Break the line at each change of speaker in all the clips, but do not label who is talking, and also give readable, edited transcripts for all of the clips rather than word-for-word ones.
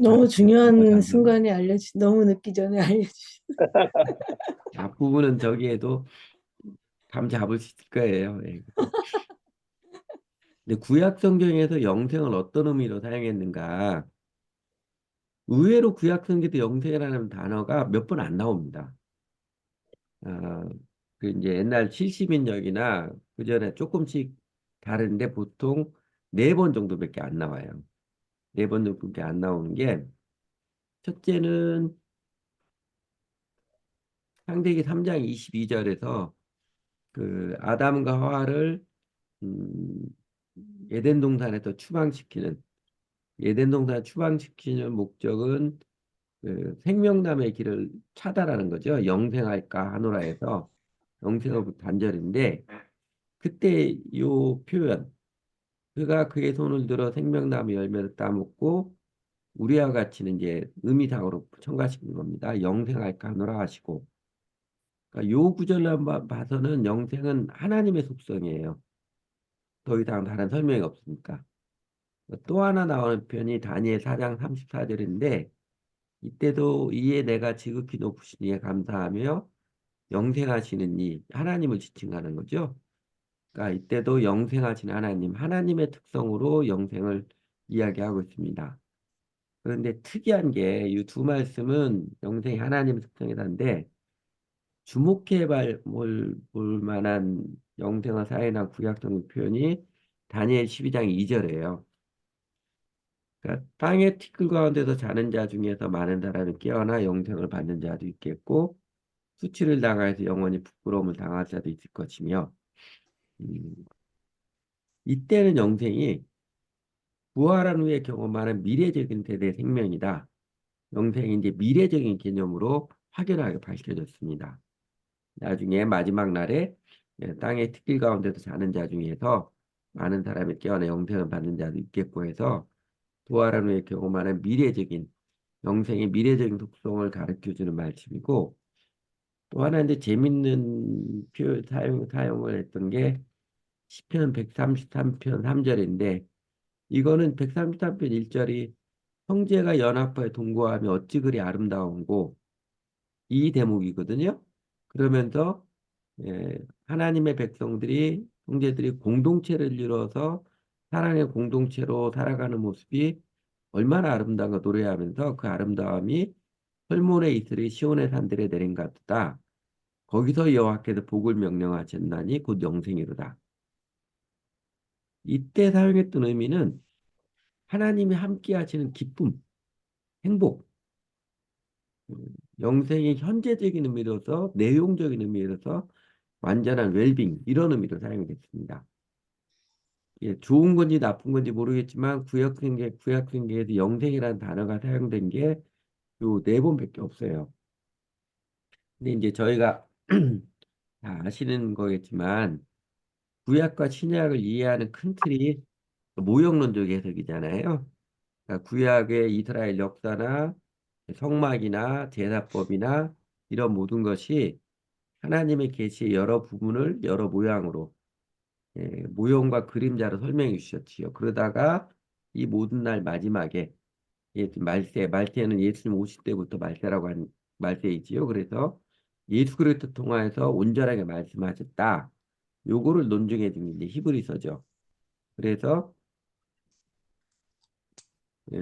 너무 중요한
잠깐만.
순간에 너무 늦기 전에 알려주시.
앞부분은 저기에도 감 잡을 수 있을 거예요. 예. 근데 구약 성경에서 영생을 어떤 의미로 사용했는가? 의외로 구약 성경에도 영생이라는 단어가 몇 번 안 나옵니다. 아, 그 이제 옛날 70인역이나 그 전에 조금씩 다른데 보통 4번 정도밖에 안 나와요. 4번 정도밖에 안 나오는 게 첫째는 창세기 3장 22절에서 그 아담과 하와를 음, 에덴 동산에서 추방시키는 에덴 동산 추방시키는 목적은 그 생명남의 길을 차단하는 거죠. 영생할까 하노라 해서 영생으로부터 단절인데 그때 요 표현 그가 그의 손을 들어 생명나무 열매를 따먹고 우리와 같이는 이제 의미상으로 첨가시킨 겁니다. 영생할까 하노라 하시고 그러니까 요 구절만 봐서는 영생은 하나님의 속성이에요. 더 이상 다른 설명이 없으니까. 또 하나 나오는 편이 다니엘 4장 34절인데 이때도 이에 내가 지극히 높으신 이에 감사하며 영생하시는 이 하나님을 지칭하는 거죠. 그러니까 이때도 영생하신 하나님, 하나님의 특성으로 영생을 이야기하고 있습니다. 그런데 특이한 게 이 두 말씀은 영생이 하나님의 특성이라는데 주목해 볼 만한 영생의 사회나 구약성 표현이 다니엘 12장 2절이에요. 그러니까 땅의 티끌 가운데서 자는 자 중에서 많은 사람이 깨어나 영생을 받는 자도 있겠고 수치를 당하여서 영원히 부끄러움을 당할 자도 있을 것이며 음, 이때는 영생이 부활한 후에 경험하는 미래적인 세대의 생명이다. 영생이 이제 미래적인 개념으로 확연하게 밝혀졌습니다. 나중에 마지막 날에 땅의 특길 가운데서 자는 자 중에서 많은 사람이 깨어나 영생을 받는 자도 있겠고 해서 부활한 후에 경험하는 미래적인 영생의 미래적인 속성을 가르쳐주는 말씀이고 또 하나 이제 재밌는 표현 사용을 했던 게 시편 133편 3절인데 이거는 133편 1절이 형제가 연합하여 동거하며 어찌 그리 아름다운고 이 대목이거든요. 그러면서 하나님의 백성들이 형제들이 공동체를 이루어서 사랑의 공동체로 살아가는 모습이 얼마나 아름다운가 노래하면서 그 아름다움이 헐몬의 이슬이 시온의 산들에 내린 것 같다. 거기서 여호와께서 복을 명령하셨나니 곧 영생이로다. 이때 사용했던 의미는 하나님이 함께 하시는 기쁨, 행복, 영생의 현재적인 의미로서 내용적인 의미로서 완전한 웰빙 이런 의미로 사용이 됐습니다. 예, 좋은 건지 나쁜 건지 모르겠지만 구약성경에서 영생이라는 단어가 사용된 게 요 4번밖에 없어요. 근데 이제 저희가 다 아시는 거겠지만 구약과 신약을 이해하는 큰 틀이 모형론적 해석이잖아요. 그러니까 구약의 이스라엘 역사나 성막이나 제사법이나 이런 모든 것이 하나님의 계시의 여러 부분을 여러 모양으로 모형과 그림자로 설명해 주셨지요. 그러다가 이 모든 날 마지막에 말세는 예수님 오실 때부터 말세라고 한 말세이지요. 그래서 예수 그리스도 통하여서 온전하게 말씀하셨다. 요거를 논증해 준 게 이제 히브리서죠. 그래서 에,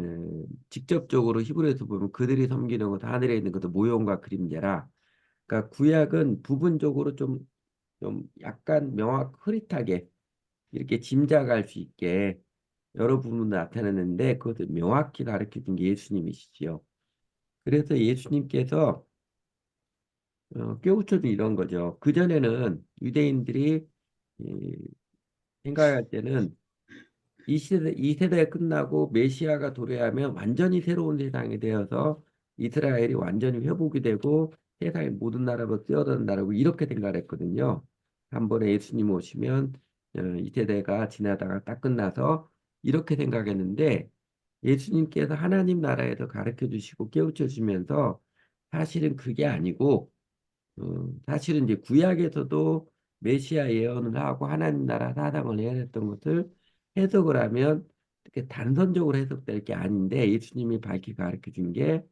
직접적으로 히브리서 보면 그들이 섬기는 것 하늘에 있는 것도 모형과 그림자라. 그러니까 구약은 부분적으로 좀 약간 흐릿하게 이렇게 짐작할 수 있게 여러 부분을 나타내는데 그것을 명확히 가르쳐 준 게 예수님이시지요. 그래서 예수님께서 깨우쳐준 이런 거죠. 그전에는 유대인들이 이, 생각할 때는 이 세대가 끝나고 메시아가 도래하면 완전히 새로운 세상이 되어서 이스라엘이 완전히 회복이 되고 세상의 모든 나라로 뛰어드는 나라고 이렇게 생각했거든요. 한 번에 예수님 오시면 이 세대가 지나다가 딱 끝나서 이렇게 생각했는데 예수님께서 하나님 나라에서 가르쳐 주시고 깨우쳐 주시면서 사실은 그게 아니고 사실은 이제 구약에서도 메시아 예언을 하고 하나님 나라 사상을 예언했던 것을 해석을 하면 이렇게 단선적으로 해석될 게 아닌데 예수님이 밝히 가르쳐 준 게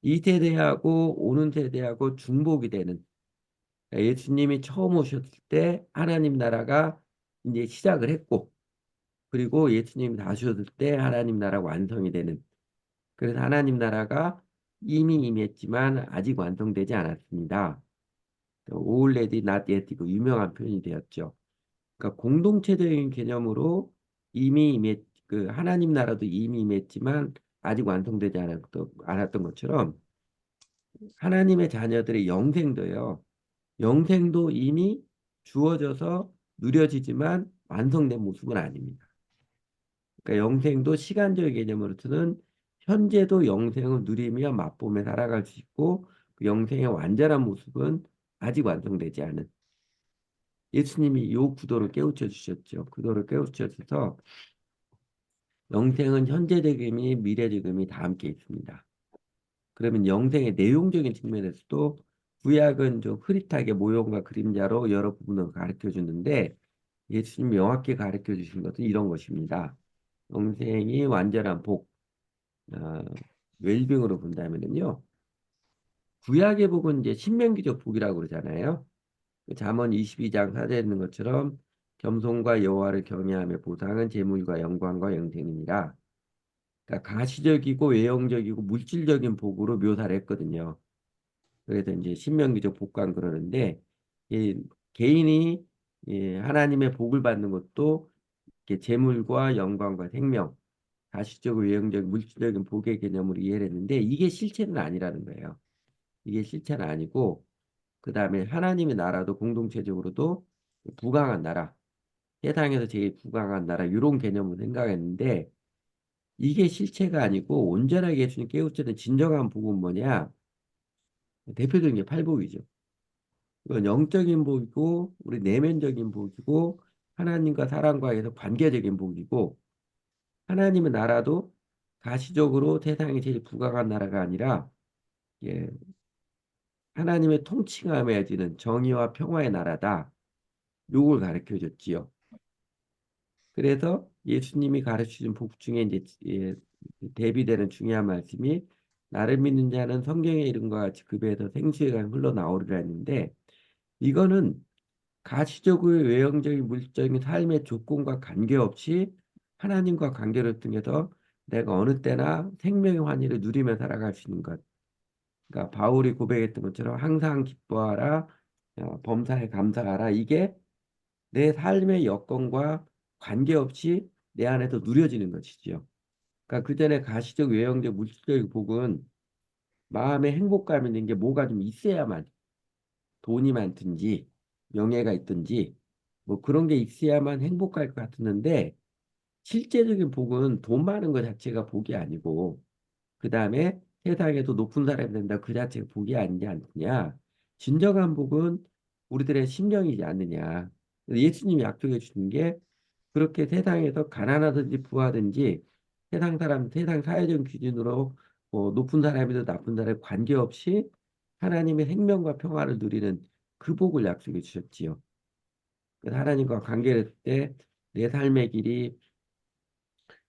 이 세대하고 오는 세대하고 중복이 되는 그러니까 예수님이 처음 오셨을 때 하나님 나라가 이제 시작을 했고 그리고 예수님이 다시 오실 때 하나님 나라가 완성이 되는 그래서 하나님 나라가 이미 임했지만 아직 완성되지 않았습니다. Already not yet 그 유명한 표현이 되었죠. 그러니까 공동체적인 개념으로 이미 임했 그 하나님 나라도 이미 임했지만 아직 완성되지 않았던 것처럼 하나님의 자녀들의 영생도요. 영생도 이미 주어져서 누려지지만 완성된 모습은 아닙니다. 그러니까 영생도 시간적 개념으로서는 현재도 영생을 누리며 맛보며 살아갈 수 있고 그 영생의 완전한 모습은 아직 완성되지 않은 예수님이 이 구도를 깨우쳐 주셨죠. 구도를 깨우쳐 주셔서 영생은 현재적임이 미래적임이 다 함께 있습니다. 그러면 영생의 내용적인 측면에서도 구약은 좀 흐릿하게 모형과 그림자로 여러 부분을 가르쳐 주는데 예수님이 명확히 가르쳐 주신 것은 이런 것입니다. 영생이 완전한 복, 어, 웰빙으로 본다면은요. 구약의 복은 이제 신명기적 복이라고 그러잖아요. 그 잠언 22장 4절에 있는 것처럼 겸손과 여호와를 경외하며 보상은 재물과 영광과 영생이니라. 그러니까 가시적이고 외형적이고 물질적인 복으로 묘사를 했거든요. 그래서 이제 신명기적 복관 그러는데 이 개인이 하나님의 복을 받는 것도 이렇게 재물과 영광과 생명, 가시적 외형적 물질적인 복의 개념으로 이해를 했는데 이게 실체는 아니라는 거예요. 이게 실체는 아니고 그 다음에 하나님의 나라도 공동체적으로도 부강한 나라, 세상에서 제일 부강한 나라 이런 개념을 생각했는데 이게 실체가 아니고 온전하게 예수님 깨우치는 진정한 복은 뭐냐? 대표적인 게 팔복이죠. 이건 영적인 복이고 우리 내면적인 복이고 하나님과 사람과의 관계적인 복이고 하나님의 나라도 가시적으로 세상에 제일 부강한 나라가 아니라 예, 하나님의 통치감에 여지는 정의와 평화의 나라다. 요걸 가르쳐 줬지요. 그래서 예수님이 가르치신 복 중에 이제 대비되는 중요한 말씀이 나를 믿는 자는 성경의 이름과 같이 그 배에서 생수가 흘러나오리라 했는데 이거는 가시적으로 외형적인 물질적인 삶의 조건과 관계없이 하나님과 관계를 통해서 내가 어느 때나 생명의 환희를 누리며 살아갈 수 있는 것. 그러니까 바울이 고백했던 것처럼 항상 기뻐하라, 범사에 감사하라. 이게 내 삶의 여건과 관계없이 내 안에서 누려지는 것이지요. 그러니까 그 전에 가시적, 외형적, 물질적 복은 마음의 행복감이 있는 게 뭐가 좀 있어야만 돈이 많든지 명예가 있든지 뭐 그런 게 있어야만 행복할 것 같았는데 실제적인 복은 돈 많은 것 자체가 복이 아니고 그 다음에 세상에도 높은 사람이 된다 그 자체가 복이 아니지 않느냐. 진정한 복은 우리들의 심령이지 않느냐. 예수님이 약속해 주신 게 그렇게 세상에서 가난하든지 부하든지 세상 사람, 세상 사회적 기준으로 뭐 높은 사람이든 나쁜 사람이 관계없이 하나님의 생명과 평화를 누리는 그 복을 약속해 주셨지요. 그래서 하나님과 관계를 했을 때 내 삶의 길이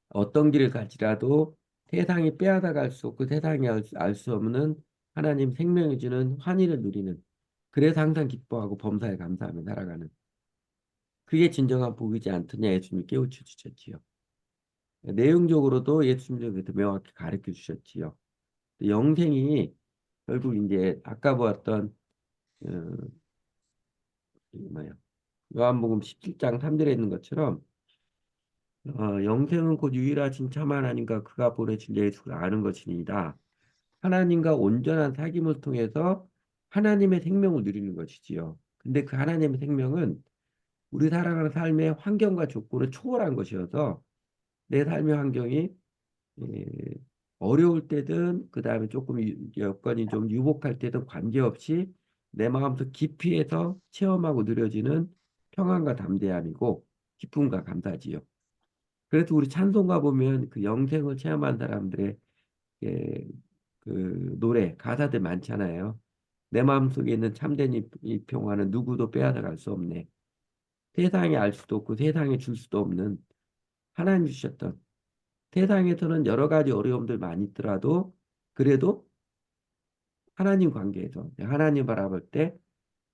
어떤 길을 갈지라도 세상이 빼앗아갈 수 없고 세상이 알 수 없는 하나님 생명이 주는 환희를 누리는 그래서 항상 기뻐하고 범사에 감사하며 살아가는 그게 진정한 복이지 않더냐 예수님이 깨우쳐 주셨지요. 내용적으로도 예수님께서 명확히 가르쳐 주셨지요. 영생이 결국 이제 아까 보았던 어, 뭐야 요한복음 17장 3절에 있는 것처럼 영생은 곧 유일하신 참 하나님과 그가 보내신 예수를 아는 것이니이다. 하나님과 온전한 사귐을 통해서 하나님의 생명을 누리는 것이지요. 근데 그 하나님의 생명은 우리 살아가는 삶의 환경과 조건을 초월한 것이어서 내 삶의 환경이 예, 어려울 때든 그다음에 조금 여건이 좀 유복할 때든 관계없이 내 마음속 깊이에서 체험하고 누려지는 평안과 담대함이고 기쁨과 감사지요. 그래서 우리 찬송가 보면 그 영생을 체험한 사람들의 예, 그 노래 가사들 많잖아요. 내 마음속에 있는 참된 이 평화는 누구도 빼앗아갈 수 없네. 세상이 알 수도 없고 세상에 줄 수도 없는 하나님 주셨던. 세상에서는 여러 가지 어려움들 많이 있더라도 그래도 하나님 관계에서 하나님 바라볼 때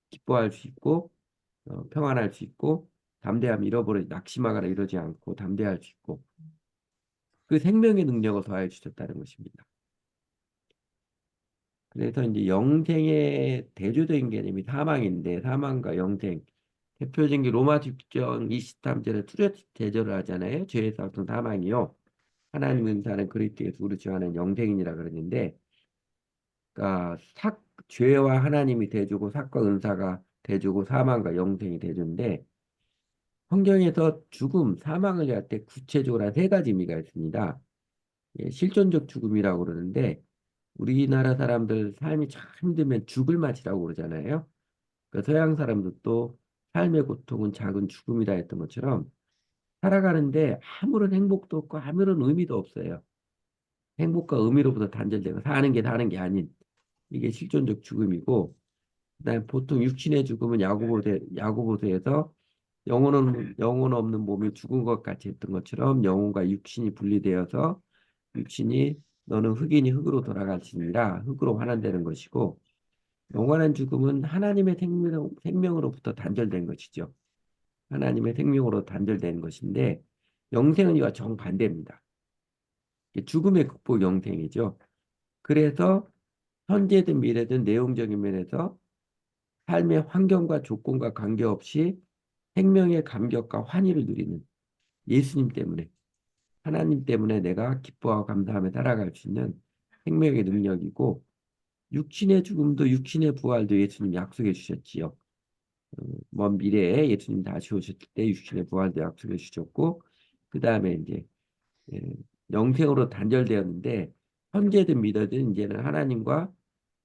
기뻐할 수 있고 평안할 수 있고 담대함 잃어버려 낙심하거나 이러지 않고 담대할 수 있고 그 생명의 능력을 더하여 주셨다는 것입니다. 그래서 이제 영생의 대조적인 개념이 사망인데 사망과 영생 대표적인 게 로마서 6장 23절에 투렷 대절을 하잖아요. 죄에서 얻은 사망이요. 하나님 은사는 그리스도에서 우리 주 안에 영생이니라 그러는데 그러니까 죄와 하나님이 대주고 삭과 은사가 대주고 사망과 영생이 대주인데 성경에서 죽음, 사망을 할 때 구체적으로 한 세 가지 의미가 있습니다. 예, 실존적 죽음이라고 그러는데 우리나라 사람들 삶이 참 힘들면 죽을 맛이라고 그러잖아요. 그 서양 사람들도 삶의 고통은 작은 죽음이다 했던 것처럼 살아가는데 아무런 행복도 없고 아무런 의미도 없어요. 행복과 의미로부터 단절되고 사는 게 아닌 이게 실존적 죽음이고 그다음에 보통 육신의 죽음은 야고보서에서 영혼 없는 몸이 죽은 것 같이 했던 것처럼 영혼과 육신이 분리되어서 육신이 너는 흙이니 흙으로 돌아갈지니라 흙으로 환원되는 것이고 영원한 죽음은 하나님의 생명으로부터 단절된 것이죠. 하나님의 생명으로 단절된 것인데 영생은 이와 정반대입니다. 죽음의 극복 영생이죠. 그래서 현재든 미래든 내용적인 면에서 삶의 환경과 조건과 관계없이 생명의 감격과 환희를 누리는 예수님 때문에 하나님 때문에 내가 기뻐하고 감사하며 살아갈 수 있는 생명의 능력이고 육신의 죽음도 육신의 부활도 예수님 약속해 주셨지요. 먼 미래에 예수님 다시 오셨을 때 육신의 부활도 약속해 주셨고 그 다음에 이제 예, 영생으로 단절되었는데 현재든 미래든 이제는 하나님과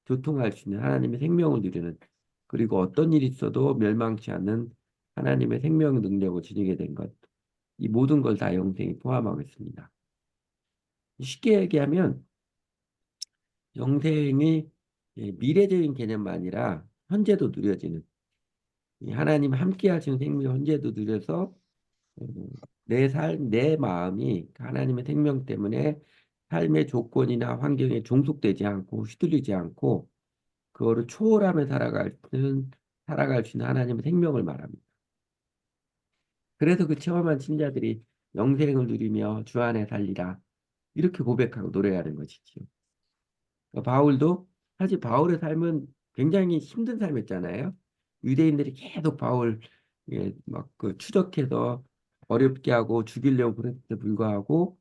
교통할 수 있는 하나님의 생명을 누리는 그리고 어떤 일이 있어도 멸망치 않는 하나님의 생명 능력을 지니게 된 것. 이 모든 걸 다 영생이 포함하고 있습니다. 쉽게 얘기하면 영생이 미래적인 개념만 아니라 현재도 누려지는 이 하나님 함께 하시는 생명 현재도 누려서 어, 내 마음이 하나님의 생명 때문에 삶의 조건이나 환경에 종속되지 않고 휘둘리지 않고 그거를 초월하며 살아갈 수 있는 하나님의 생명을 말합니다. 그래서 그 체험한 신자들이 영생을 누리며 주 안에 살리라 이렇게 고백하고 노래하는 것이지요. 그러니까 바울도 사실 바울의 삶은 굉장히 힘든 삶이었잖아요. 유대인들이 계속 바울 막그 추적해서 어렵게 하고 죽이려고 그랬음에도 불구하고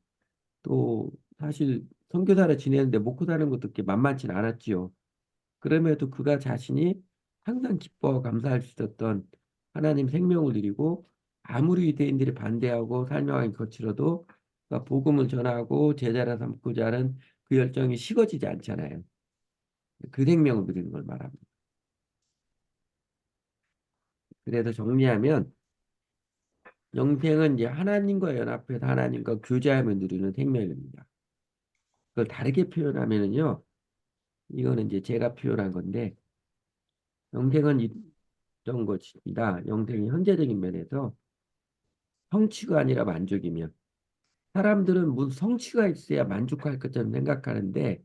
또 사실 선교사를 지내는데 먹고 사는 것도 그렇게 만만치는 않았지요. 그럼에도 그가 자신이 항상 기뻐 감사할 수 있었던 하나님 생명을 누리고 아무리 유대인들이 반대하고 설명하기 거칠어도 그가 복음을 전하고 제자라 삼고자 하는 그 열정이 식어지지 않잖아요. 그 생명을 누리는 걸 말합니다. 그래서 정리하면 영생은 이제 하나님과 연합해서 하나님과 교제하며 누리는 생명입니다. 그걸 다르게 표현하면은요, 이거는 이제 제가 표현한 건데 영생은 이런 것입니다. 영생이 현재적인 면에서 성취가 아니라 만족이며 사람들은 무슨 성취가 있어야 만족할 것처럼 생각하는데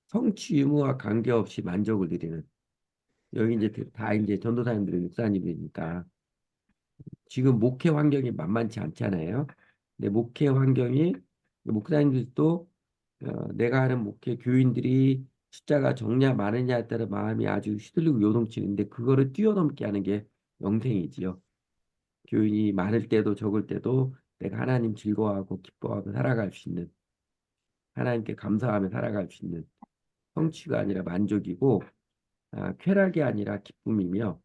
성취 유무와 관계없이 만족을 누리는 여기 이제 다 이제 전도사님들이 목사님이니까 지금 목회 환경이 만만치 않잖아요. 근데 목회 환경이 목사님들도 내가 하는 목회 교인들이 숫자가 적냐 많으냐에 따라 마음이 아주 휘둘리고 요동치는데 그거를 뛰어넘게 하는 게 영생이지요. 교인이 많을 때도 적을 때도 내가 하나님 즐거워하고 기뻐하고 살아갈 수 있는 하나님께 감사하며 살아갈 수 있는 성취가 아니라 만족이고 쾌락이 아니라 기쁨이며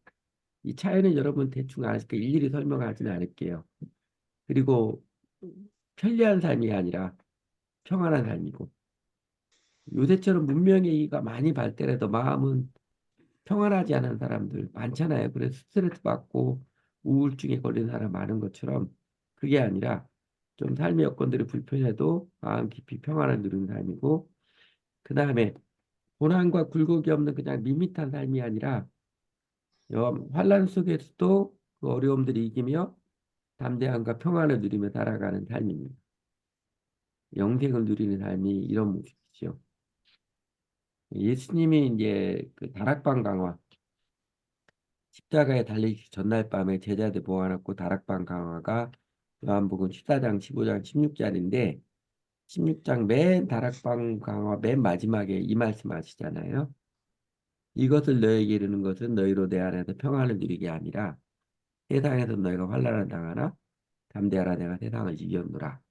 이 차이는 여러분 대충 아시니까 일일이 설명하지는 않을게요. 그리고 편리한 삶이 아니라 평안한 삶이고 요새처럼 문명의가 많이 발달해도 마음은 평안하지 않은 사람들 많잖아요. 그래서 스트레스 받고 우울증에 걸린 사람 많은 것처럼 그게 아니라 좀 삶의 여건들이 불편해도 마음 깊이 평안을 누리는 삶이고 그 다음에 고난과 굴곡이 없는 그냥 밋밋한 삶이 아니라 환란 속에서도 그 어려움들을 이기며 담대함과 평안을 누리며 살아가는 삶입니다. 영생을 누리는 삶이 이런 모습이죠. 예수님이 이제 그 다락방 강화, 십자가에 달리기 전날 밤에 제자들 모아놓고 다락방 강화가 요한복음 14장, 15장, 16장인데 16장 맨 다락방 강화 맨 마지막에 이 말씀 하시잖아요. 이것을 너에게 이르는 것은 너희로 내 안에서 평안을 누리게 아니라 세상에서 너희가 환난을 당하나 담대하라 내가 세상을 이겼노라.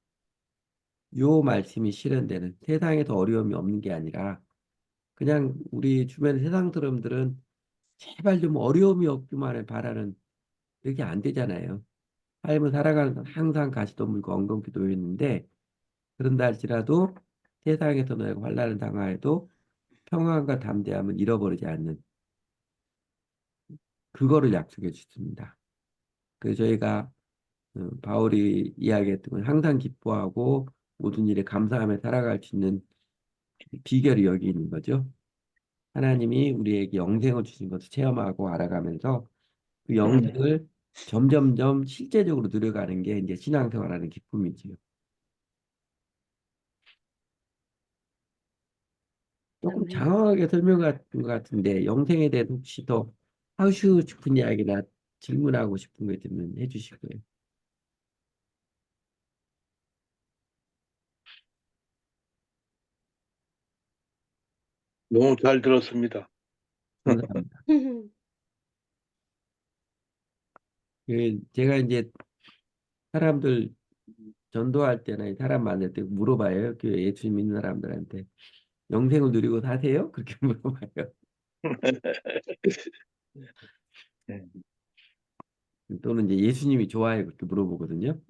요 말씀이 실현되는 세상에서 어려움이 없는 게 아니라 그냥 우리 주변 세상 사람들은 제발 좀 어려움이 없기만을 바라는 그게 안 되잖아요. 삶을 살아가는 건 항상 가시도 물고 엉겅퀴도 있는데 그런다 할지라도 세상에서 너희가 환난을 당하여도 평안과 담대함은 잃어버리지 않는 그거를 약속해 주십니다. 그래서 저희가 바울이 이야기했던 건 항상 기뻐하고 모든 일에 감사하며 살아갈 수 있는 비결이 여기 있는 거죠. 하나님이 우리에게 영생을 주신 것을 체험하고 알아가면서 그 영생을 점점점 실제적으로 누려가는 게 이제 신앙생활하는 기쁨이지요. 조금
아멘.
장황하게 설명한 것 같은데 영생에 대해서 혹시 더 하시고 싶은 이야기나 질문하고 싶은 거 있으면 해주시고요.
너무 잘 들었습니다.
감사합니다. 제가 이제 사람들 전도할 때나 사람 만날 때 물어봐요. 교회 예수 믿는 사람들한테 영생을 누리고 사세요? 그렇게 물어봐요.
네.
또는 이제 예수님이 좋아요? 그렇게 물어보거든요.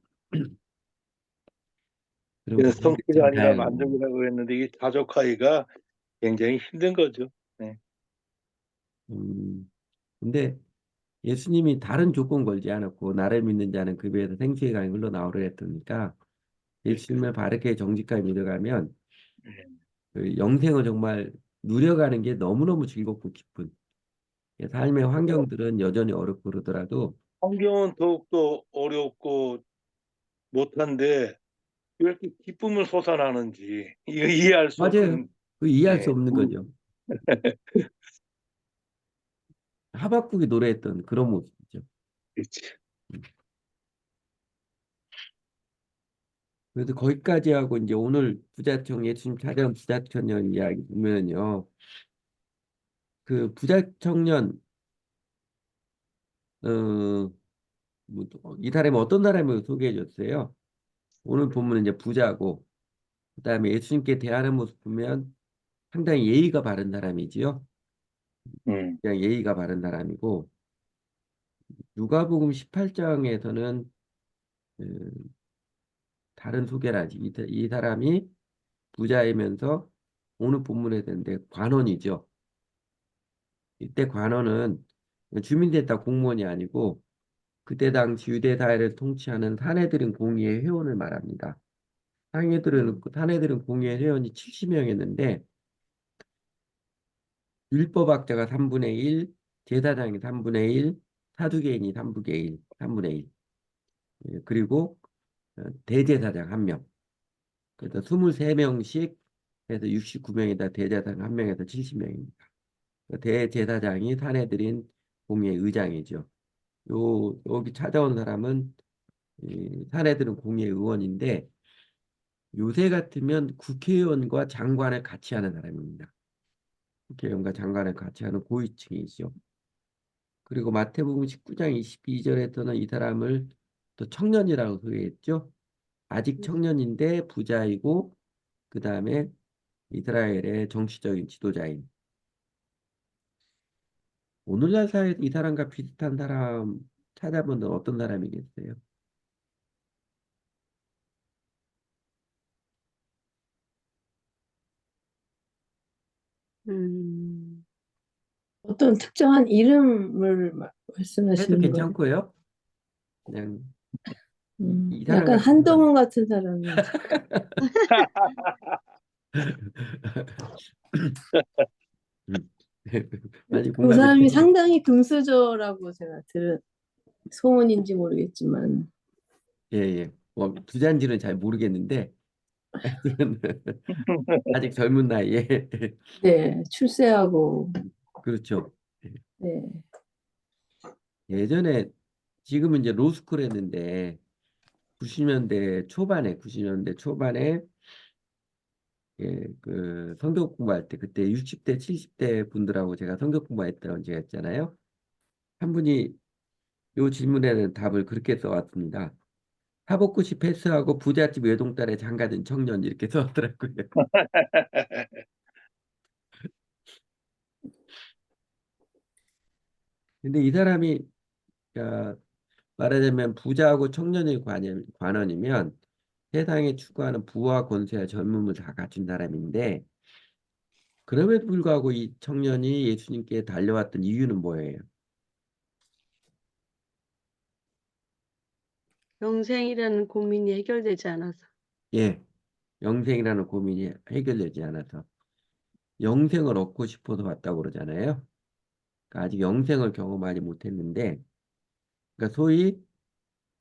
그런
그래서
반응이
성취가
참
아니라
다양합니다.
만족이라고 했는데 이게 자족하기가 굉장히 힘든 거죠. 네.
음, 근데 예수님이 다른 조건 걸지 않았고 나를 믿는 자는 그 배에서 생수의 강이 흘러나오려 했으니까 예수님을 바르게 정직하게 믿어가면
네.
그 영생을 정말 누려가는 게 너무너무 즐겁고 기쁜 삶의 환경들은 여전히 어렵고 그러더라도
환경은 더욱더 어렵고 못한데 왜 이렇게 기쁨을 솟아나는지 이거 이해할 수
맞아요.
없는.
그 이해할 수
네.
없는 거죠. 하박국이 노래했던 그런 모습이죠.
그렇지.
그래서 거기까지 하고 이제 오늘 부자청 예수님 찾아온 부자청년 이야기 보면요. 그 부자청년 어, 이 사람이 어떤 사람을 소개해 줬어요. 오늘 보면 이제 부자고 그다음에 예수님께 대하는 모습 보면 상당히 예의가 바른 사람이지요.
음.
그냥 예의가 바른 사람이고 누가복음 18장에서는 다른 소개를 하지. 이 사람이 부자이면서 오늘 본문에 되는데 관원이죠. 이때 관원은 주민됐다 공무원이 아니고 그때 당시 유대 사회를 통치하는 사내들은 공의회 회원을 말합니다. 사내들은 공의회 회원이 70명이었는데 율법학자가 3분의 1, 제사장이 3분의 1, 사두개인이 3분의 1. 그리고 대제사장 1명. 그래서 23명씩 해서 69명이다. 대제사장 1명에서 70명입니다. 대제사장이 사내들인 공의회 의장이죠. 여기 찾아온 사람은 사내들은 공의회 의원인데 요새 같으면 국회의원과 장관을 같이 하는 사람입니다. 국회의원과 장관을 같이 하는 고위층이죠. 그리고 마태복음 19장 22절에서는 이 사람을 또 청년이라고 소개했죠. 아직 청년인데 부자이고 그 다음에 이스라엘의 정치적인 지도자인. 오늘날 사회에서 이 사람과 비슷한 사람 찾아보면 어떤 사람이겠어요?
음, 어떤 특정한 이름을
해도
말씀하시는 거예요?
괜찮고요. 그냥 이 사람
약간
같으면
한동훈 같은 사람이
많이
그
공감이
사람이
되시겠.
상당히 금수저라고 제가 들은 소문인지 모르겠지만
예, 예. 뭐 부자인지는 잘 모르겠는데 아직 젊은 나이에
네, 출세하고,
그렇죠.
네,
예전에 지금은 이제 로스쿨 했는데 90년대 초반에 예, 그 성경 공부할 때 그때 60대, 70대 분들하고 제가 성경 공부했던 제가 있잖아요. 한 분이 요 질문에는 답을 그렇게 써왔습니다. 사법고시 패스하고 부잣집 외동딸에 장가든 청년 이렇게 써왔더라고요. 근데 이 사람이 어, 말하자면 부자하고 청년의 관원이면 세상에 추구하는 부와 권세와 젊음을 다 갖춘 사람인데 그럼에도 불구하고 이 청년이 예수님께 달려왔던 이유는 뭐예요?
영생이라는 고민이 해결되지 않아서.
예, 영생이라는 고민이 해결되지 않아서 영생을 얻고 싶어서 왔다고 그러잖아요. 그러니까 아직 영생을 경험하지 못했는데 그러니까 소위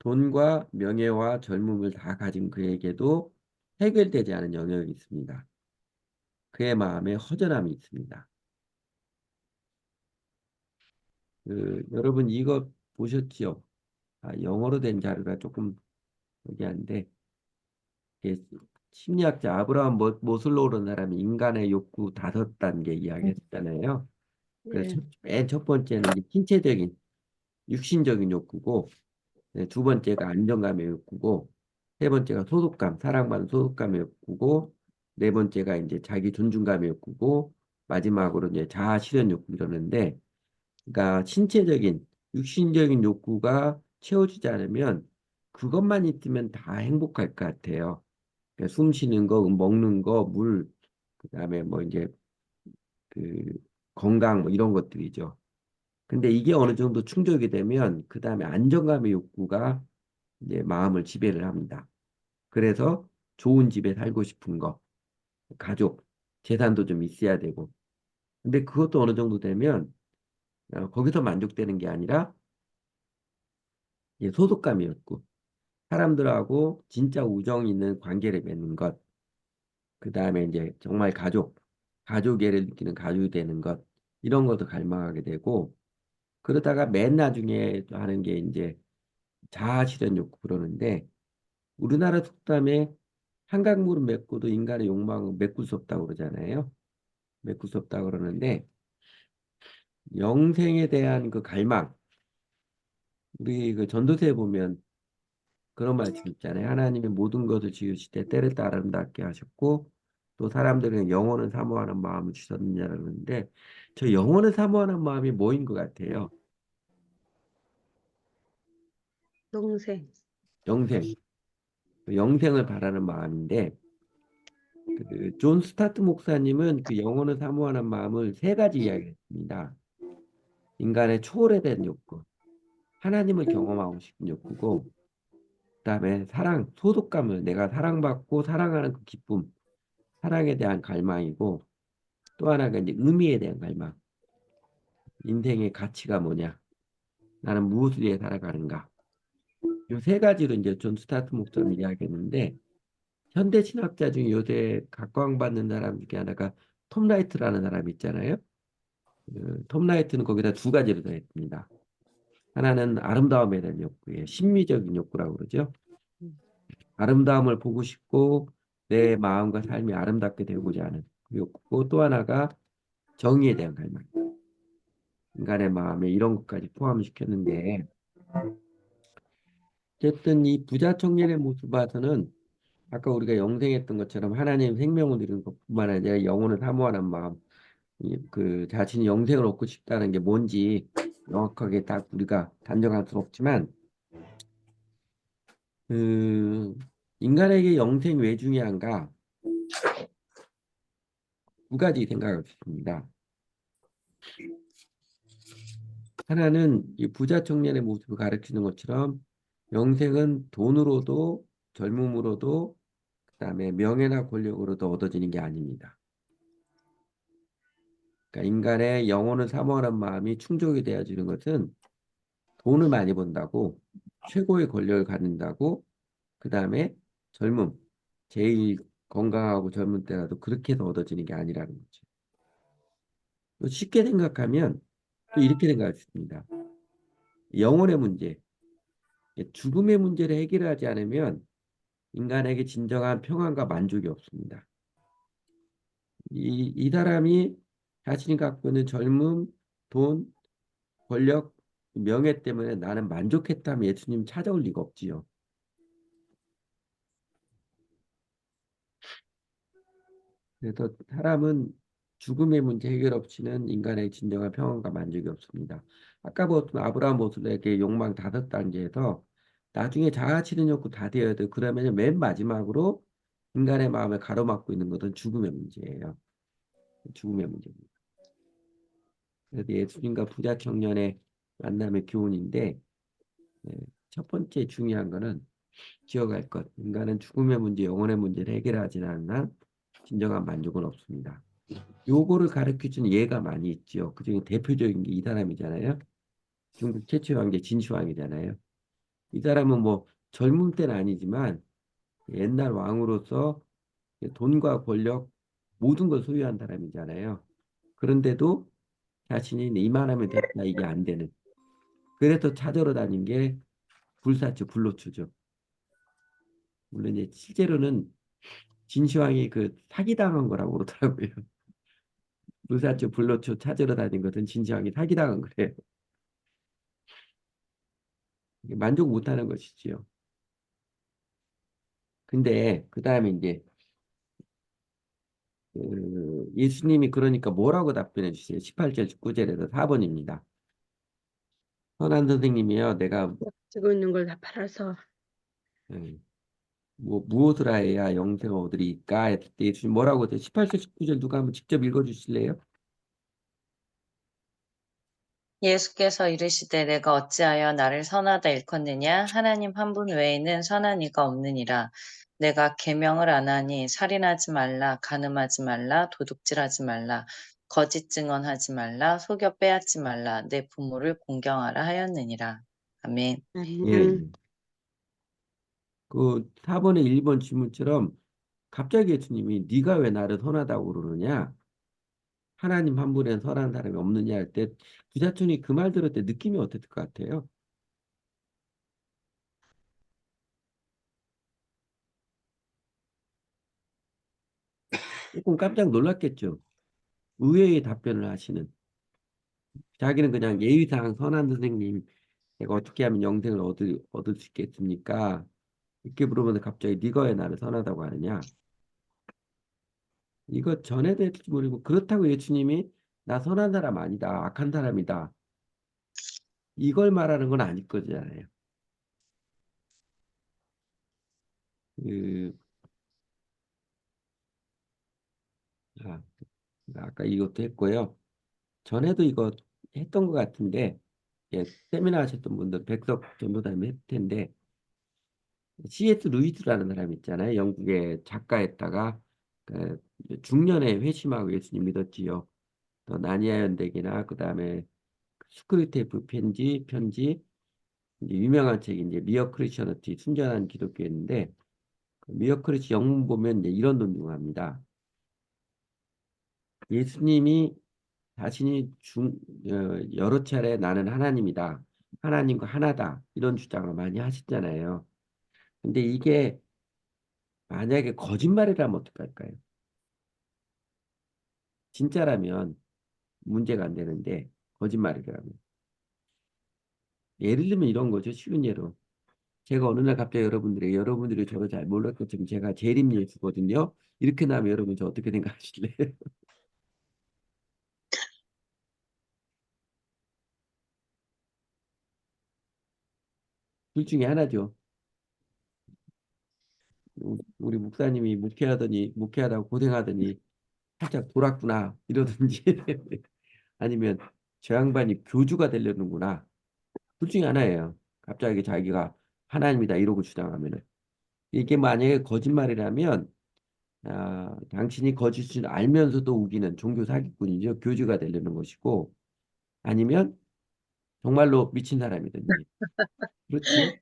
돈과 명예와 젊음을 다 가진 그에게도 해결되지 않은 영역이 있습니다. 그의 마음에 허전함이 있습니다. 여러분 이거 보셨지요? 영어로 된 자료가 조금 여기 한데 이게 심리학자 아브라함 모슬로우라는 사람이 인간의 욕구 5단계 이야기했잖아요. 그래서
예.
맨 첫 번째는 이제 신체적인 육신적인 욕구고 두 번째가 안정감의 욕구고 세 번째가 소속감, 사랑받는 소속감의 욕구고 네 번째가 이제 자기 존중감의 욕구고 마지막으로 이제 자아 실현 욕구 이러는데 그러니까 신체적인 육신적인 욕구가 채워지지 않으면 그것만 있으면 다 행복할 것 같아요. 그러니까 숨 쉬는 거, 먹는 거, 물, 그다음에 뭐 이제 그 건강 뭐 이런 것들이죠. 근데 이게 어느 정도 충족이 되면 그다음에 안정감의 욕구가 이제 마음을 지배를 합니다. 그래서 좋은 집에 살고 싶은 거, 가족, 재산도 좀 있어야 되고. 근데 그것도 어느 정도 되면 거기서 만족되는 게 아니라 이제 소속감이었고 사람들하고 진짜 우정 있는 관계를 맺는 것, 그 다음에 이제 정말 가족애를 느끼는 가족이 되는 것 이런 것도 갈망하게 되고 그러다가 맨 나중에 하는 게 이제 자아실현 욕구 그러는데 우리나라 속담에 한강물은 맺고도 인간의 욕망은 메꿀 수 없다고 그러잖아요. 메꿀 수 없다고 그러는데 영생에 대한 그 갈망 우리 그 전도서에 보면 그런 말씀 있잖아요. 하나님의 모든 것을 지으실 때 때를 따라 아름답게 하셨고 또 사람들은 영혼을 사모하는 마음을 주셨느냐라고 그러는데 저 영혼을 사모하는 마음이 뭐인 것 같아요?
영생.
영생. 영생을 바라는 마음인데 그 존 스타트 목사님은 그 영혼을 사모하는 마음을 세 가지 이야기했습니다. 인간의 초월에 대한 욕구, 하나님을 경험하고 싶은 욕구고, 그다음에 사랑, 소속감을 내가 사랑받고 사랑하는 그 기쁨, 사랑에 대한 갈망이고, 또 하나가 이제 의미에 대한 갈망. 인생의 가치가 뭐냐? 나는 무엇을 위해 살아가는가? 이 세 가지로 이제 존 스타트 목사님이 이야기했는데, 현대 신학자 중에 요새 각광받는 사람 중에 하나가 톰 라이트라는 사람이 있잖아요. 톰 라이트는 거기다 두 가지를 더했습니다. 하나는 아름다움에 대한 욕구예요. 심미적인 욕구라고 그러죠.
음.
아름다움을 보고 싶고 내 마음과 삶이 아름답게 되고자 하는 그 욕구고 또 하나가 정의에 대한 갈망. 인간의 마음에 이런 것까지 포함시켰는데 어쨌든 이 부자 청년의 모습 봐서는 아까 우리가 영생했던 것처럼 하나님 생명을 누리는 것뿐만 아니라 영혼을 사모하는 마음, 그 자신이 영생을 얻고 싶다는 게 뭔지 명확하게 딱 우리가 단정할 수는 없지만 그 인간에게 영생 왜 중요한가 두 가지 생각을 했습니다. 하나는 이 부자 청년의 모습을 가르치는 것처럼 영생은 돈으로도 젊음으로도 그다음에 명예나 권력으로도 얻어지는 게 아닙니다. 그러니까 인간의 영혼을 사모하는 마음이 충족이 되어지는 것은 돈을 많이 번다고 최고의 권력을 갖는다고 그다음에 젊음, 제일 건강하고 젊은 때라도 그렇게 해서 얻어지는 게 아니라는 거죠. 또 쉽게 생각하면 또 이렇게 생각할 수 있습니다. 영혼의 문제, 죽음의 문제를 해결하지 않으면 인간에게 진정한 평안과 만족이 없습니다. 이 사람이 자신이 갖고 있는 젊음, 돈, 권력, 명예 때문에 나는 만족했다면 예수님 찾아올 리가 없지요. 그래서 사람은 죽음의 문제 해결 없이는 인간의 진정한 평안과 만족이 없습니다. 아까 보았던 아브라함 모슬에게 욕망 5단계에서 나중에 자아치는 욕구 다 되어야 돼. 그러면 맨 마지막으로 인간의 마음을 가로막고 있는 것은 죽음의 문제예요. 죽음의 문제입니다. 그래서 예수님과 부자 청년의 만남의 교훈인데 첫 번째 중요한 거는 기억할 것. 인간은 죽음의 문제, 영혼의 문제를 해결하지 않는 한 진정한 만족은 없습니다. 요거를 가르쳐주는 예가 많이 있죠. 그중에 대표적인 게 이 사람이잖아요. 중국 최초의 황제 진시황이잖아요. 이 사람은 뭐 젊은 때는 아니지만 옛날 왕으로서 돈과 권력 모든 걸 소유한 사람이잖아요. 그런데도 자신이 이만하면 됐다 이게 안 되는. 그래서 찾으러 다닌 게 불사조 불로초죠. 물론 이제 실제로는 진시황이 그 사기당한 거라고 그러더라고요. 불사조 불로초 찾으러 다닌 것은 진시황이 사기당한 거래요. 만족 못하는 것이지요. 근데 그 다음에 이제 예수님이 그러니까 뭐라고 답변해 주세요? 18절 19절에서 4번입니다. 선한 선생님이요. 내가
가지고 있는 걸 다 팔아서
음, 뭐 무엇을 하여야 영생을 얻으리까 했을 때 예수님 뭐라고 했어요? 18절 19절 누가 한번 직접 읽어 주실래요?
예수께서 이르시되 내가 어찌하여 나를 선하다 일컫느냐 하나님 한 분 외에는 선한 이가 없느니라. 내가 계명을 안 하니 살인하지 말라 간음하지 말라 도둑질하지 말라 거짓 증언하지 말라 속여 빼앗지 말라 내 부모를 공경하라 하였느니라. 아멘.
예. 그 4번의 1번 질문처럼 갑자기 예수님이 네가 왜 나를 선하다고 그러느냐? 하나님 한 분에 선한 사람이 없느냐 할 때 부자촌이 그 말 들을 때 느낌이 어땠을 것 같아요? 조금 깜짝 놀랐겠죠. 의외의 답변을 하시는. 자기는 그냥 예의상 선한 선생님, 내가 어떻게 하면 영생을 얻을 수 있겠습니까? 이렇게 물으면 갑자기 네가 왜 나를 선하다고 하느냐? 이거 전에 될지 모르고 그렇다고 예수님이 나 선한 사람 아니다, 악한 사람이다. 이걸 말하는 건 아닐 거잖아요. 그, 아, 아까 이것도 했고요. 전에도 이거 했던 것 같은데, 예, 세미나 하셨던 분들 백석 전도사님 했을 텐데, C.S. 루이스라는 사람 있잖아요. 영국의 작가였다가 그 중년에 회심하고 예수님 믿었지요. 또 나니아 연대기나 그다음에 스크류테이프 편지 이제 유명한 책이 이제 미어 크리스천어티 순전한 기독교였는데 그 미어 크리스 영문 보면 이제 이런 논증합니다. 예수님이 자신이 여러 차례 나는 하나님이다. 하나님과 하나다. 이런 주장을 많이 하셨잖아요. 근데 이게 만약에 거짓말이라면 어떡할까요? 진짜라면 문제가 안 되는데 거짓말이라면. 예를 들면 이런 거죠. 쉬운 예로. 제가 어느 날 갑자기 여러분들이 저를 잘 몰랐겠지만 제가 재림 예수거든요. 이렇게 나면 여러분 저 어떻게 생각하실래요? 둘 중에 하나죠. 우리 목사님이 목회하다고 고생하더니 살짝 돌았구나 이러든지 아니면 저 양반이 교주가 되려는구나. 둘 중에 하나예요. 갑자기 자기가 하나님이다 이러고 주장하면은 이게 만약에 거짓말이라면 당신이 거짓을 알면서도 우기는 종교 사기꾼이죠. 교주가 되려는 것이고 아니면 정말로 미친 사람이든지. 그렇지요?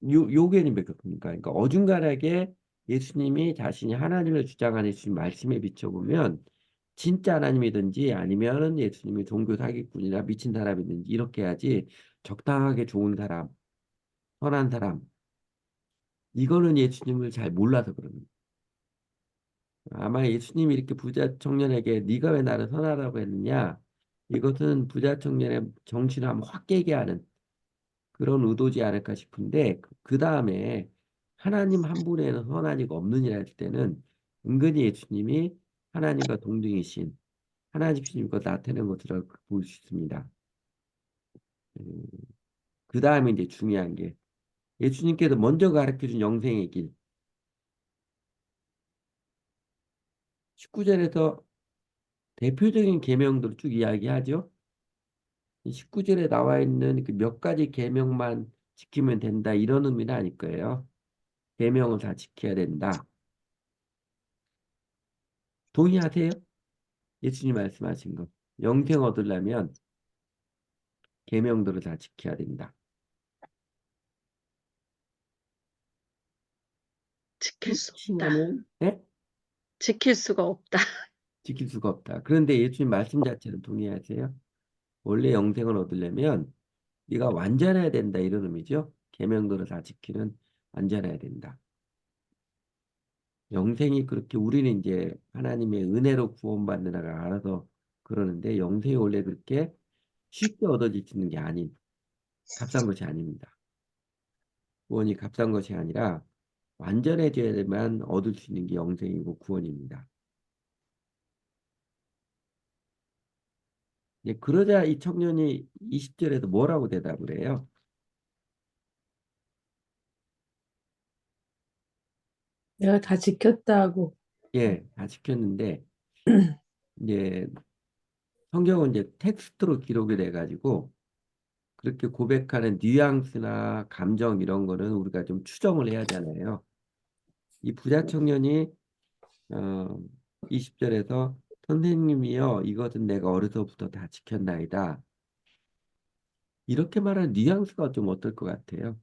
요견이 몇 겁니까? 그러니까 어중간하게 예수님이 자신이 하나님을 주장하는 예수님 말씀에 비춰보면 진짜 하나님이든지 아니면은 예수님이 종교 사기꾼이나 미친 사람이든지 이렇게 해야지 적당하게 좋은 사람, 선한 사람 이거는 예수님을 잘 몰라서 그럽니다. 아마 예수님이 이렇게 부자 청년에게 네가 왜 나를 선하라고 했느냐? 이것은 부자 청년의 정신을 한번 확 깨게 하는 그런 의도지 않을까 싶은데 그 다음에 하나님 한 분에는 선한 이가 없느니라 할 때는 은근히 예수님이 하나님과 동등이신 하나님과 나타내는 것으로 볼 수 있습니다. 그 다음에 이제 중요한 게 예수님께서 먼저 가르쳐준 영생의 길 19절에서 대표적인 계명들을 쭉 이야기하죠. 19절에 나와 있는 그 몇 가지 계명만 지키면 된다 이런 의미는 아닐 거예요. 계명을 다 지켜야 된다. 동의하세요? 예수님 말씀하신 거. 영생 얻으려면 계명들을 다 지켜야 된다.
지킬 수 없다.
그렇지만은 네?
지킬 수가 없다.
지킬 수가 없다. 그런데 예수님 말씀 자체는 동의하세요? 원래 영생을 얻으려면 네가 완전해야 된다 이런 의미죠. 계명들을 다 지키는 완전해야 된다. 영생이 그렇게 우리는 이제 하나님의 은혜로 구원받느라가 알아서 그러는데 영생이 원래 그렇게 쉽게 얻어질 수 있는 게 아닌 값싼 것이 아닙니다. 구원이 값싼 것이 아니라 완전해져야만 얻을 수 있는 게 영생이고 구원입니다. 그러자 이 청년이 20절에서 뭐라고 대답을 해요?
내가 다 지켰다고.
예, 다 지켰는데 이제 성경은 이제 텍스트로 기록이 돼가지고 그렇게 고백하는 뉘앙스나 감정 이런 거는 우리가 좀 추정을 해야 되잖아요. 이 부자 청년이 어, 20절에서 선생님이여 이것은 내가 어려서부터 다 지켰나이다. 이렇게 말하는 뉘앙스가 좀 어떨 것 같아요?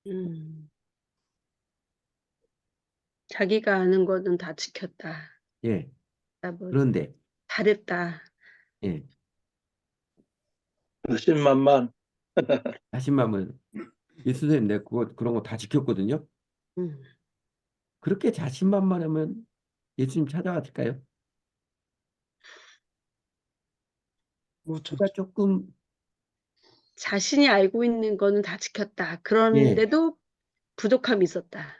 음, 자기가 아는 거는 다 지켰다.
예.
뭐
그런데
잘했다.
예.
자신만만.
자신만은 예수 선생님 내가 그런 거 다 지켰거든요.
음,
그렇게 자신만만하면 예수님 찾아왔을까요? 그가 조금
자신이 알고 있는 거는 다 지켰다.
예.
그런데도 부족함이 있었다.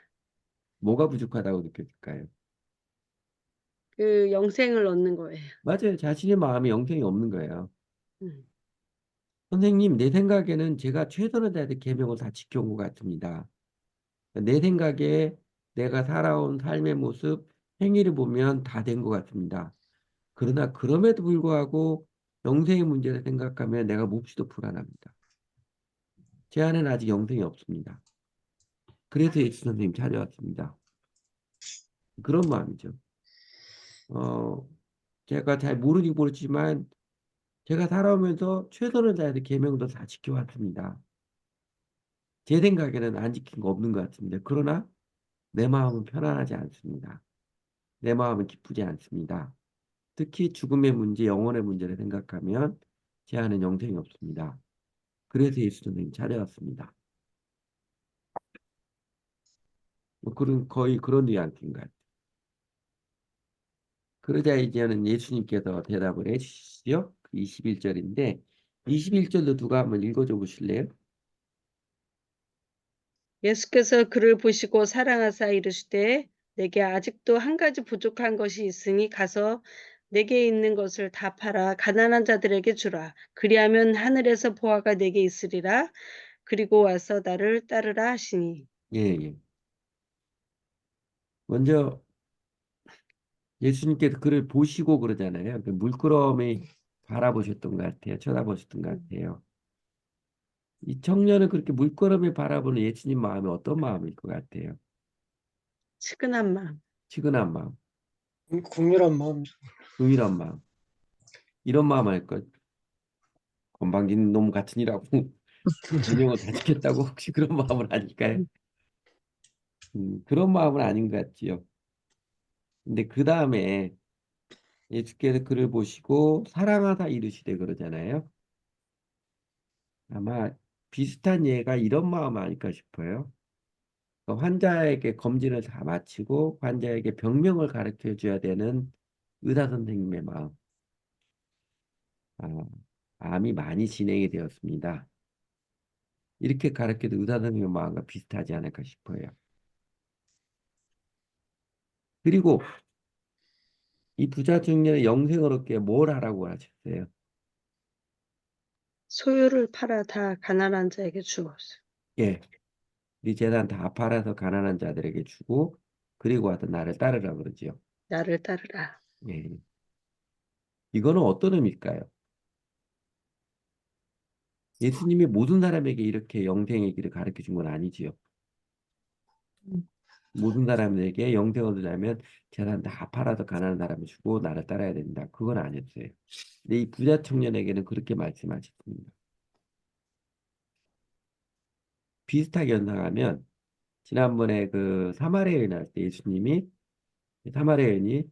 뭐가 부족하다고 느껴질까요?
그 영생을 얻는 거예요.
맞아요. 자신의 마음에 영생이 없는 거예요.
음,
선생님, 내 생각에는 제가 최선을 다해서 계명을 다 지켜온 것 같습니다. 내 생각에 내가 살아온 삶의 모습, 행위를 보면 다 된 것 같습니다. 그러나 그럼에도 불구하고 영생의 문제를 생각하면 내가 몹시도 불안합니다. 제 안에는 아직 영생이 없습니다. 그래서 예수 선생님 찾아왔습니다. 그런 마음이죠. 어, 제가 잘 모르긴 모르지만 제가 살아오면서 최선을 다해서 계명도 다 지켜왔습니다. 제 생각에는 안 지킨 거 없는 것 같습니다. 그러나 내 마음은 편안하지 않습니다. 내 마음은 기쁘지 않습니다. 특히 죽음의 문제, 영혼의 문제를 생각하면 제 안은 영생이 없습니다. 그래서 예수 선생님 찾아왔습니다. 뭐 그런 거의 그런 뉘앙스인 것 같아요. 그러자 이제는 예수님께서 대답을 해주시죠. 21절인데 21절도 누가 한번 읽어줘 보실래요?
예수께서 그를 보시고 사랑하사 이르시되 내게 아직도 한 가지 부족한 것이 있으니 가서 내게 있는 것을 다 팔아 가난한 자들에게 주라. 그리하면 하늘에서 보화가 내게 있으리라. 그리고 와서 나를 따르라 하시니.
예, 예. 먼저 예수님께서 그를 보시고 그러잖아요. 그 물끄러미 바라보셨던 것 같아요. 쳐다보셨던 것 같아요. 이 청년은 그렇게 물끄러미 바라보는 예수님 마음이 어떤 마음일 것 같아요?
측은한 마음.
치근한 마음,
국률한 마음.
은밀한 마음. 이런 마음 할 것. 건방진 놈 같으니라고 계명을 다 지켰다고 혹시 그런 마음은 아닐까요? 그런 마음은 아닌 것 같지요. 근데 그 다음에 예수께서 그를 보시고 사랑하사 이르시되 그러잖아요. 아마 비슷한 예가 이런 마음 아닐까 싶어요. 그 환자에게 검진을 다 마치고 환자에게 병명을 가르쳐 줘야 되는 의사 선생님의 마음. 아, 암이 많이 진행이 되었습니다. 이렇게 가르쳐도 의사 선생님의 마음과 비슷하지 않을까 싶어요. 그리고 이 부자 청년의 영생을 얻게 뭘 하라고 하셨어요?
소유를 팔아 다 가난한 자에게 주었어.
예, 네 재산 다 팔아서 가난한 자들에게 주고 그리고 와서 나를 따르라 그러지요.
나를 따르라.
예, 이거는 어떤 의미일까요? 예수님이 모든 사람에게 이렇게 영생의 길을 가르쳐 준 건 아니지요.
음.
모든 사람에게 영생을 얻으려면 재산 다 팔아서 가난한 사람을 주고 나를 따라야 된다. 그건 아니었어요. 근데 이 부자 청년에게는 그렇게 말씀하셨습니다. 비슷하게 연상하면 지난번에 그 사마리아 여인 할 때 예수님이 사마리아 여인이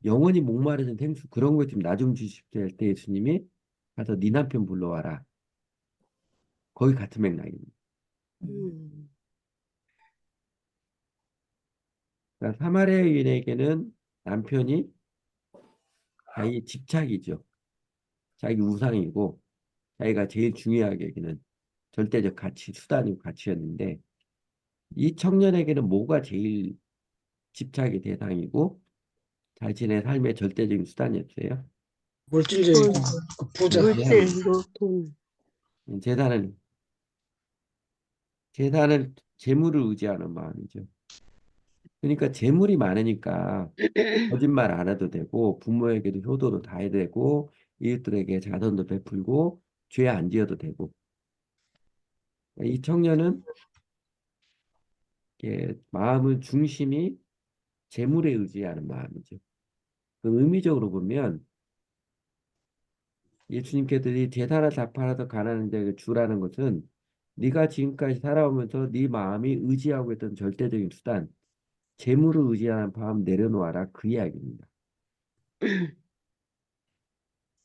영원히 목마르는 생수 그런 거 좀 나 좀 주십시오 할 때 예수님이 가서 네 남편 불러와라. 거의 같은 맥락입니다.
음.
그러니까 사마리아 여인에게는 남편이 자기 집착이죠. 자기 우상이고 자기가 제일 중요하게 여기는 절대적 가치, 수단이고 가치였는데 이 청년에게는 뭐가 제일 집착의 대상이고 자신의 삶의 절대적인 수단이었어요?
물질적인
돈,
그 부자.
재산을,
물질로 돈.
재산을, 재산을, 재물을 의지하는 마음이죠. 그러니까 재물이 많으니까 거짓말 안 해도 되고 부모에게도 효도도 다 해야 되고 이웃들에게 자선도 베풀고 죄 안 지어도 되고 이 청년은 마음의 중심이 재물에 의지하는 마음이죠. 그 의미적으로 보면 예수님께서 이 재산을 다 팔아서 가난한 자에게 주라는 것은 네가 지금까지 살아오면서 네 마음이 의지하고 있던 절대적인 수단, 재물을 의지하는 마음 내려놓아라 그 이야기입니다.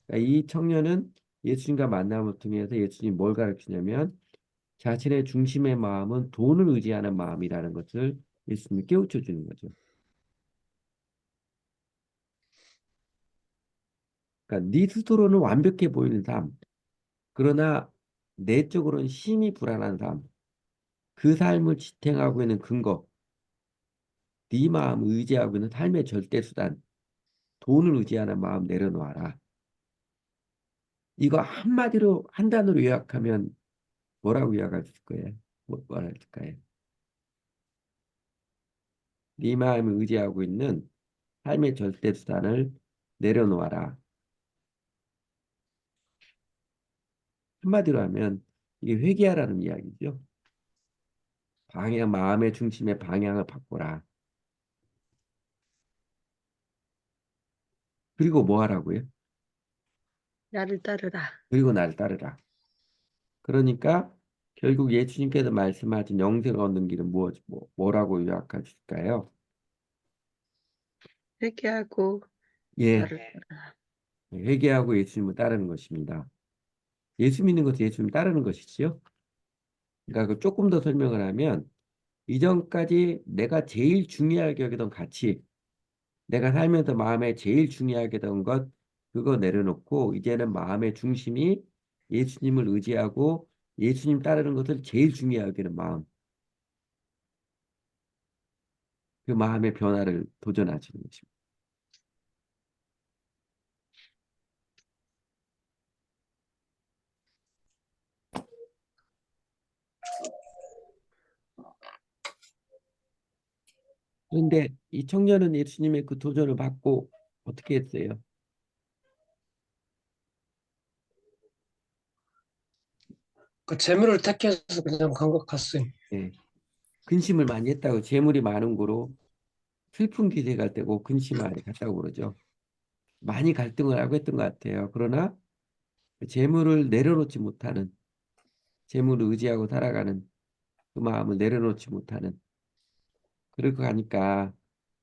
그러니까 이 청년은 예수님과 만남을 통해서 예수님 뭘 가르치냐면 자신의 중심의 마음은 돈을 의지하는 마음이라는 것을 예수님이 깨우쳐 주는 거죠. 그러니까 네 스스로는 완벽해 보이는 삶, 그러나 내적으로는 심히 불안한 삶, 그 삶을 지탱하고 있는 근거, 네 마음 의지하고 있는 삶의 절대 수단, 돈을 의지하는 마음 내려놓아라. 이거 한마디로 한 단어로 요약하면 뭐라고 요약할 수 거예요? 뭐라 할까요? 네 마음을 의지하고 있는 삶의 절대 수단을 내려놓아라. 한마디로 하면 이게 회개하라는 이야기죠. 방향, 마음의 중심의 방향을 바꿔라. 그리고 뭐 하라고요?
나를 따르라.
그리고 나를 따르라. 그러니까 결국 예수님께서 말씀하신 영생을 얻는 길은 뭐라고 요약하실까요?
회개하고
예,
나를 따르라.
회개하고 예수님을 따르는 것입니다. 예수 믿는 것은 예수님 따르는 것이지요. 그러니까 그 조금 더 설명을 하면 이전까지 내가 제일 중요하게 여기던 가치, 내가 살면서 마음에 제일 중요하게 여기던 것, 그거 내려놓고 이제는 마음의 중심이 예수님을 의지하고 예수님 따르는 것을 제일 중요하게 여기는 마음, 그 마음의 변화를 도전하시는 것입니다. 그런데 이 청년은 예수님의 그 도전을 받고 어떻게 했어요?
그 재물을 택해서 그냥 간 것 같습니다.
예, 근심을 많이 했다고 재물이 많은 거로 슬픈 기색할 때고 근심 많이 갔다고 그러죠. 많이 갈등을 하고 했던 것 같아요. 그러나 그 재물을 내려놓지 못하는 재물을 의지하고 살아가는 그 마음을 내려놓지 못하는 그렇게 가니까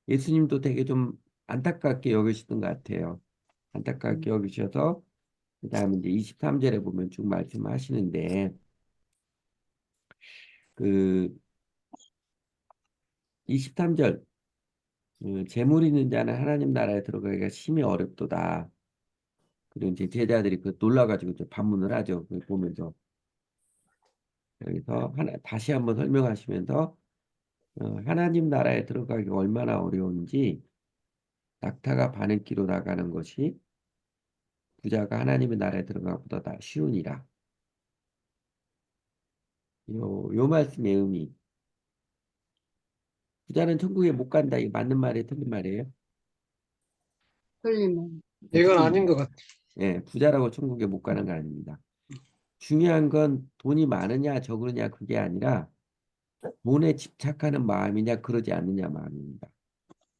예수님도 되게 좀 안타깝게 여기시던 것 같아요. 안타깝게 여기셔서 그다음에 이제 23절에 보면 쭉 말씀하시는데 그 23절 재물 있는 자는 하나님 나라에 들어가기가 심히 어렵도다. 그리고 이제 제자들이 그 놀라가지고 이제 반문을 하죠. 그걸 보면서 여기서 다시 한번 설명하시면서 하나님 나라에 들어가기가 얼마나 어려운지 낙타가 바늘기로 나가는 것이 부자가 하나님의 나라에 들어가보다 다 쉬우니라. 요 말씀의 의미. 부자는 천국에 못 간다. 이거 맞는 말이에요? 틀린 말이에요?
틀리면.
이건
틀린
아닌
말.
것 같아.
예, 부자라고 천국에 못 가는 거 아닙니다. 중요한 건 돈이 많으냐 적으냐 그게 아니라 돈에 집착하는 마음이냐 그러지 않느냐 마음입니다.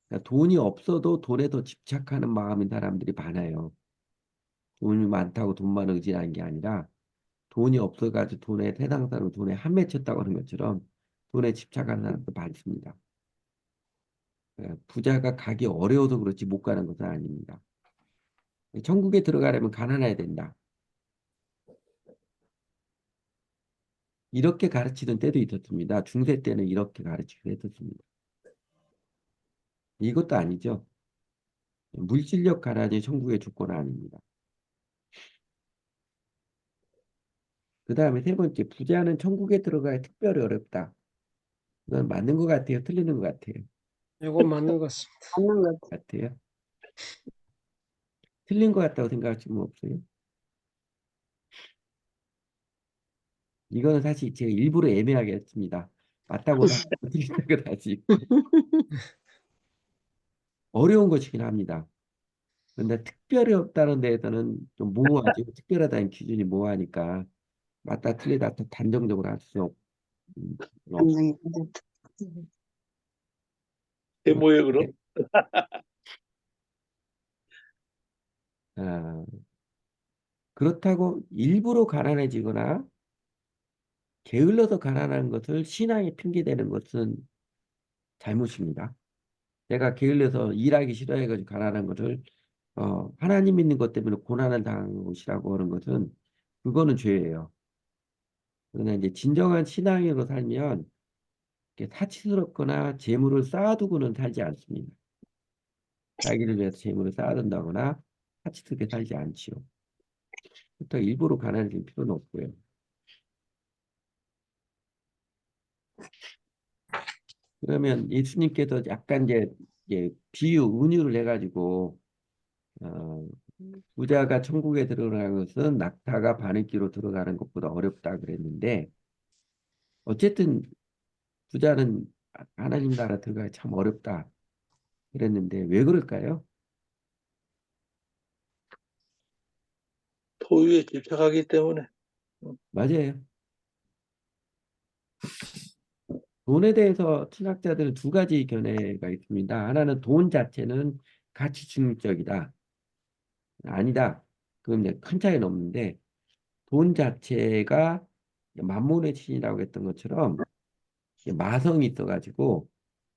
그러니까 돈이 없어도 돈에 더 집착하는 마음인 사람들이 많아요. 돈이 많다고 돈만 의지하는 게 아니라 돈이 없어가지고 돈에 세상 사람 돈에 한 맺혔다고 하는 것처럼 돈에 집착하는 사람도 많습니다. 부자가 가기 어려워서 그렇지 못 가는 것은 아닙니다. 천국에 들어가려면 가난해야 된다. 이렇게 가르치던 때도 있었습니다. 중세 때는 이렇게 가르치기도 했었습니다. 이것도 아니죠. 물질력 가난이 천국의 조건은 아닙니다. 그 다음에 세 번째, 부자는 천국에 들어가야 특별히 어렵다. 이건 맞는 것 같아요? 틀리는 것 같아요?
이건 맞는 것 같습니다.
맞는 것 같아.
같아요? 틀린 것 같다고 생각하시는 분 없어요? 이거는 사실 제가 일부러 애매하게 했습니다. 맞다고도 하고 틀리다고도 하지. 어려운 것이긴 합니다. 그런데 특별히 없다는 데에서는 좀 모호하죠. 특별하다는 기준이 모호하니까 맞다 틀리다 또 단정적으로 할 수 없.
완전히.
제 뭐예요, 그럼?
아, 그렇다고 일부러 가난해지거나 게을러서 가난한 것을 신앙에 핑계대는 것은 잘못입니다. 내가 게을러서 일하기 싫어해가지고 가난한 것을 하나님 믿는 것 때문에 고난을 당한 것이라고 하는 것은 그거는 죄예요. 그러나 이제 진정한 신앙으로 살면 이렇게 사치스럽거나 재물을 쌓아두고는 살지 않습니다. 자기를 위해서 재물을 쌓아둔다거나 사치스럽게 살지 않지요. 그렇다고 일부러 가난해질 필요는 없고요. 그러면 예수님께서 약간 이제 비유, 은유를 해가지고 어, 부자가 천국에 들어가는 것은 낙타가 바늘기로 들어가는 것보다 어렵다 그랬는데 어쨌든 부자는 하나님 나라 들어가기 참 어렵다 그랬는데 왜 그럴까요?
소유에 집착하기 때문에.
맞아요. 돈에 대해서 신학자들은 두 가지 견해가 있습니다. 하나는 돈 자체는 가치 중립적이다. 아니다. 그건 이제 큰 차이는 없는데 돈 자체가 만몬의 친이라고 했던 것처럼 마성이 있어가지고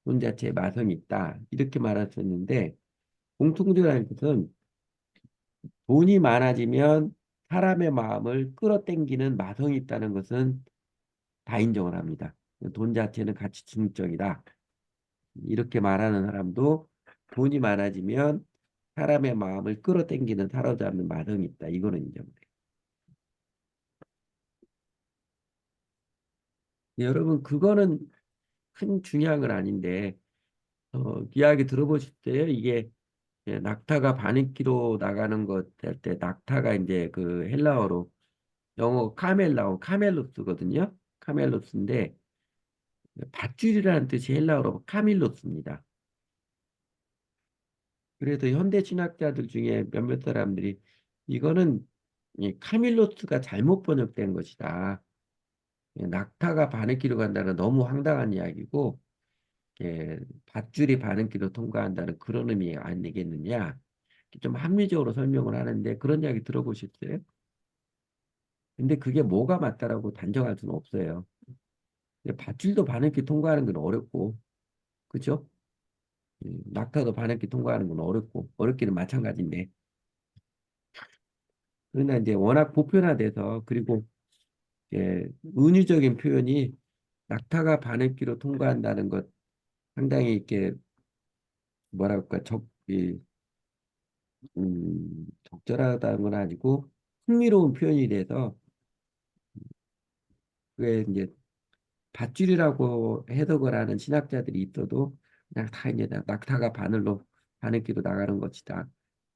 돈 자체에 마성이 있다. 이렇게 말할 수 있는데 공통적인 것은 돈이 많아지면 사람의 마음을 끌어당기는 마성이 있다는 것은 다 인정을 합니다. 돈 자체는 가치 중립적이다. 이렇게 말하는 사람도 돈이 많아지면 사람의 마음을 끌어당기는 사로잡는 마성이 있다. 이거는 인정돼요. 여러분 그거는 큰 중요한 건 아닌데 이야기 들어보실 때 이게 낙타가 바늘기로 나가는 것 할 때 낙타가 이제 그 헬라어로 영어 카멜라오 카멜로스거든요. 카멜로스인데 밧줄이라는 뜻이 헬라어로 카밀로스입니다. 그래서 현대 신학자들 중에 몇몇 사람들이 이거는 이 카밀로스가 잘못 번역된 것이다. 낙타가 바늘기로 간다는 너무 황당한 이야기고 밧줄이 바늘기로 통과한다는 그런 의미 아니겠느냐. 좀 합리적으로 설명을 하는데 그런 이야기 들어보셨어요? 근데 그게 뭐가 맞다라고 단정할 수는 없어요. 근데 밧줄도 반응기 통과하는 건 어렵고, 그죠? 낙타도 반응기 통과하는 건 어렵고, 어렵기는 마찬가지인데. 그러나 이제 워낙 보편화돼서, 그리고 은유적인 표현이 낙타가 반응기로 통과한다는 것 상당히 이렇게 뭐랄까 적절하다는 건 아니고 흥미로운 표현이 돼서 그게 이제 밧줄이라고 해석을 하는 신학자들이 있어도 그냥 다 이제 낙타가 바늘기로 나가는 것이다.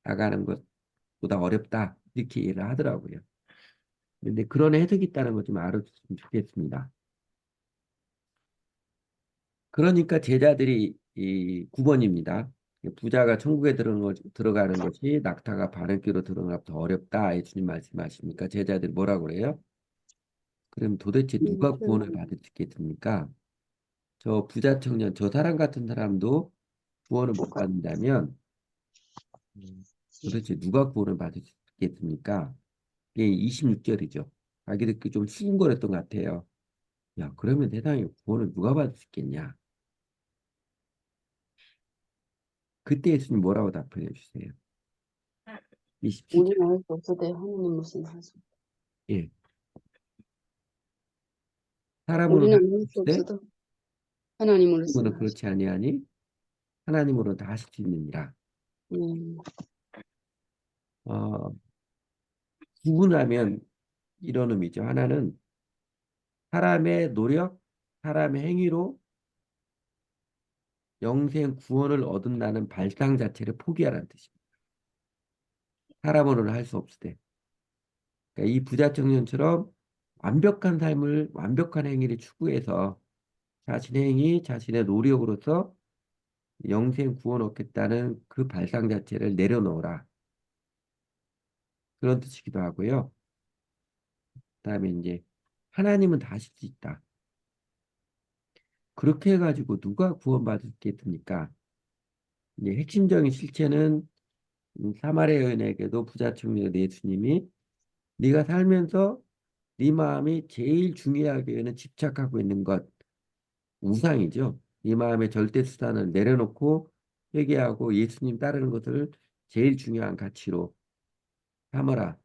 나가는 것보다 어렵다. 이렇게 이해를 하더라고요. 근데 그런 해석이 있다는 거 좀 알아줬으면 좋겠습니다. 그러니까 제자들이 이 9번입니다. 부자가 천국에 들어가는 것이 낙타가 바늘기로 들어가는 것보다 어렵다. 예수님 말씀하십니까? 제자들이 뭐라고 그래요? 그럼 도대체 누가 구원을 받을 수 있겠습니까? 저 부자 청년, 저 사람 같은 사람도 구원을 못 받는다면 도대체 누가 구원을 받을 수 있겠습니까? 이게 26절이죠. 자기들끼리 좀 수군거렸던 것 같아요. 야, 그러면 세상에 구원을 누가 받을 수 있겠냐? 그때 예수님 뭐라고 답변해 주세요? 27절.
우리는 할 수 없어도 하나님 무슨 할 수.
예. 사람으로는
우리는
할 수
할 수
없으되
없어도 하나님으로서는
하나님으로는
할 수.
그렇지 아니하니 하나님으로는 다 하실 수 있느니라.
음,
어, 구분하면 이런 의미죠. 하나는 사람의 노력, 사람의 행위로 영생 구원을 얻는다는 발상 자체를 포기하라는 뜻입니다. 사람으로는 할 수 없으되. 그러니까 이 부자 청년처럼 완벽한 삶을, 완벽한 행위를 추구해서 자신의 행위, 자신의 노력으로서 영생 구원 얻겠다는 그 발상 자체를 내려놓으라. 그런 뜻이기도 하고요. 그다음에 이제 하나님은 다 하실 수 있다. 그렇게 해가지고 누가 구원받겠습니까? 이제 핵심적인 실체는 사마리아 여인에게도 부자 청년 예수님이 네가 살면서 네 마음이 제일 중요하게 여기는 집착하고 있는 것 우상이죠. 네 마음의 절대 수단을 내려놓고 회개하고 예수님 따르는 것을 제일 중요한 가치로 삼아라.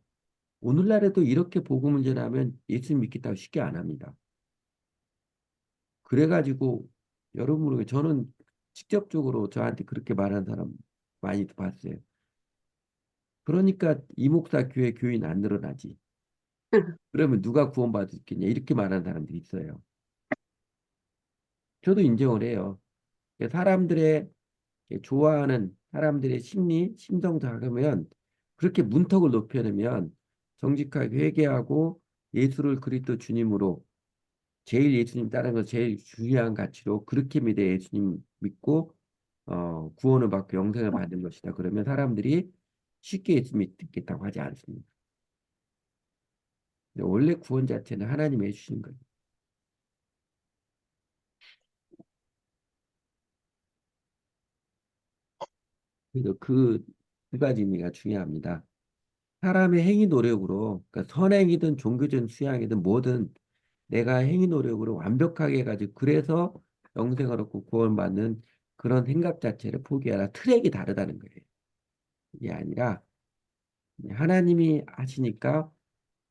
오늘날에도 이렇게 복음을 전하면 예수님 믿겠다고 쉽게 안 합니다. 그래가지고 여러분 저는 직접적으로 저한테 그렇게 말하는 사람 많이 봤어요. 그러니까 이 목사 교회 교인 안 늘어나지. 그러면 누가 구원받을 수 있겠냐 이렇게 말하는 사람들이 있어요. 저도 인정을 해요. 사람들의 좋아하는 사람들의 심리, 심성 작으면 그렇게 문턱을 높여놓으면 정직하게 회개하고 예수를 그리스도 주님으로 제일 예수님 따르는 거 제일 중요한 가치로 그렇게 믿어 예수님 믿고 구원을 받고 영생을 받는 것이다. 그러면 사람들이 쉽게 예수 믿겠다고 하지 않습니다. 근데 원래 구원 자체는 하나님이 해주신 거예요. 그래서 그 두 가지 의미가 중요합니다. 사람의 행위 노력으로, 그러니까 선행이든 종교적인 수양이든 뭐든 내가 행위 노력으로 완벽하게 해가지고 그래서 영생을 얻고 구원받는 그런 생각 자체를 포기하라. 트랙이 다르다는 거예요. 이게 아니라 하나님이 하시니까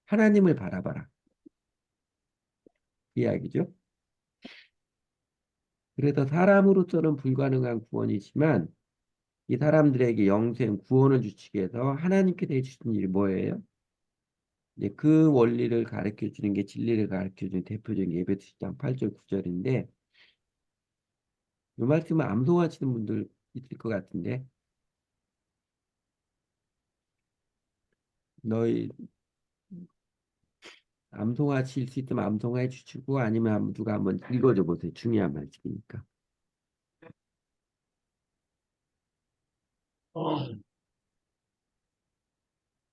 하나님을 바라봐라. 이 이야기죠. 그래서 사람으로서는 불가능한 구원이지만 이 사람들에게 영생 구원을 주시기 위해서 하나님께서 해주신 일이 뭐예요? 이제 그 원리를 가르쳐 주는 게 진리를 가르쳐 주는 대표적인 예배서 10장 8절 9절인데 이 말씀을 암송하시는 분들 있을 것 같은데 너희 암송하실 수 있으면 암송해 주시고 아니면 누가 한번 읽어줘 보세요. 중요한 말씀이니까.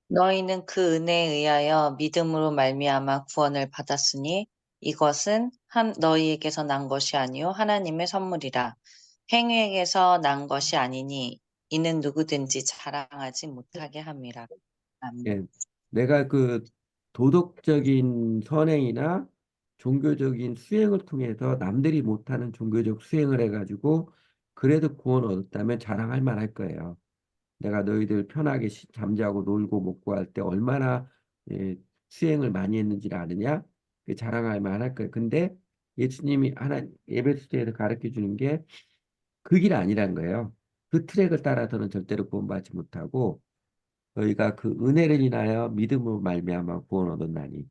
너희는 그 은혜에 의하여 믿음으로 말미암아 구원을 받았으니 이것은 너희에게서 난 것이 아니요 하나님의 선물이라. 행위에게서 난 것이 아니니 이는 누구든지 자랑하지 못하게 함이라. 아멘.
예, 내가 그 도덕적인 선행이나 종교적인 수행을 통해서 남들이 못하는 종교적 수행을 해가지고 그래도 구원 얻었다면 자랑할 만할 거예요. 내가 너희들 편하게 잠자고 놀고 먹고 할 때 얼마나 수행을 많이 했는지를 아느냐? 그 자랑할 만할 거예요. 근데 예수님이 하나 에베소서에서 가르쳐 주는 게 그 길 아니란 거예요. 그 트랙을 따라서는 절대로 구원받지 못하고 너희가 그 은혜를 인하여 믿음으로 말미암아 구원 얻었나니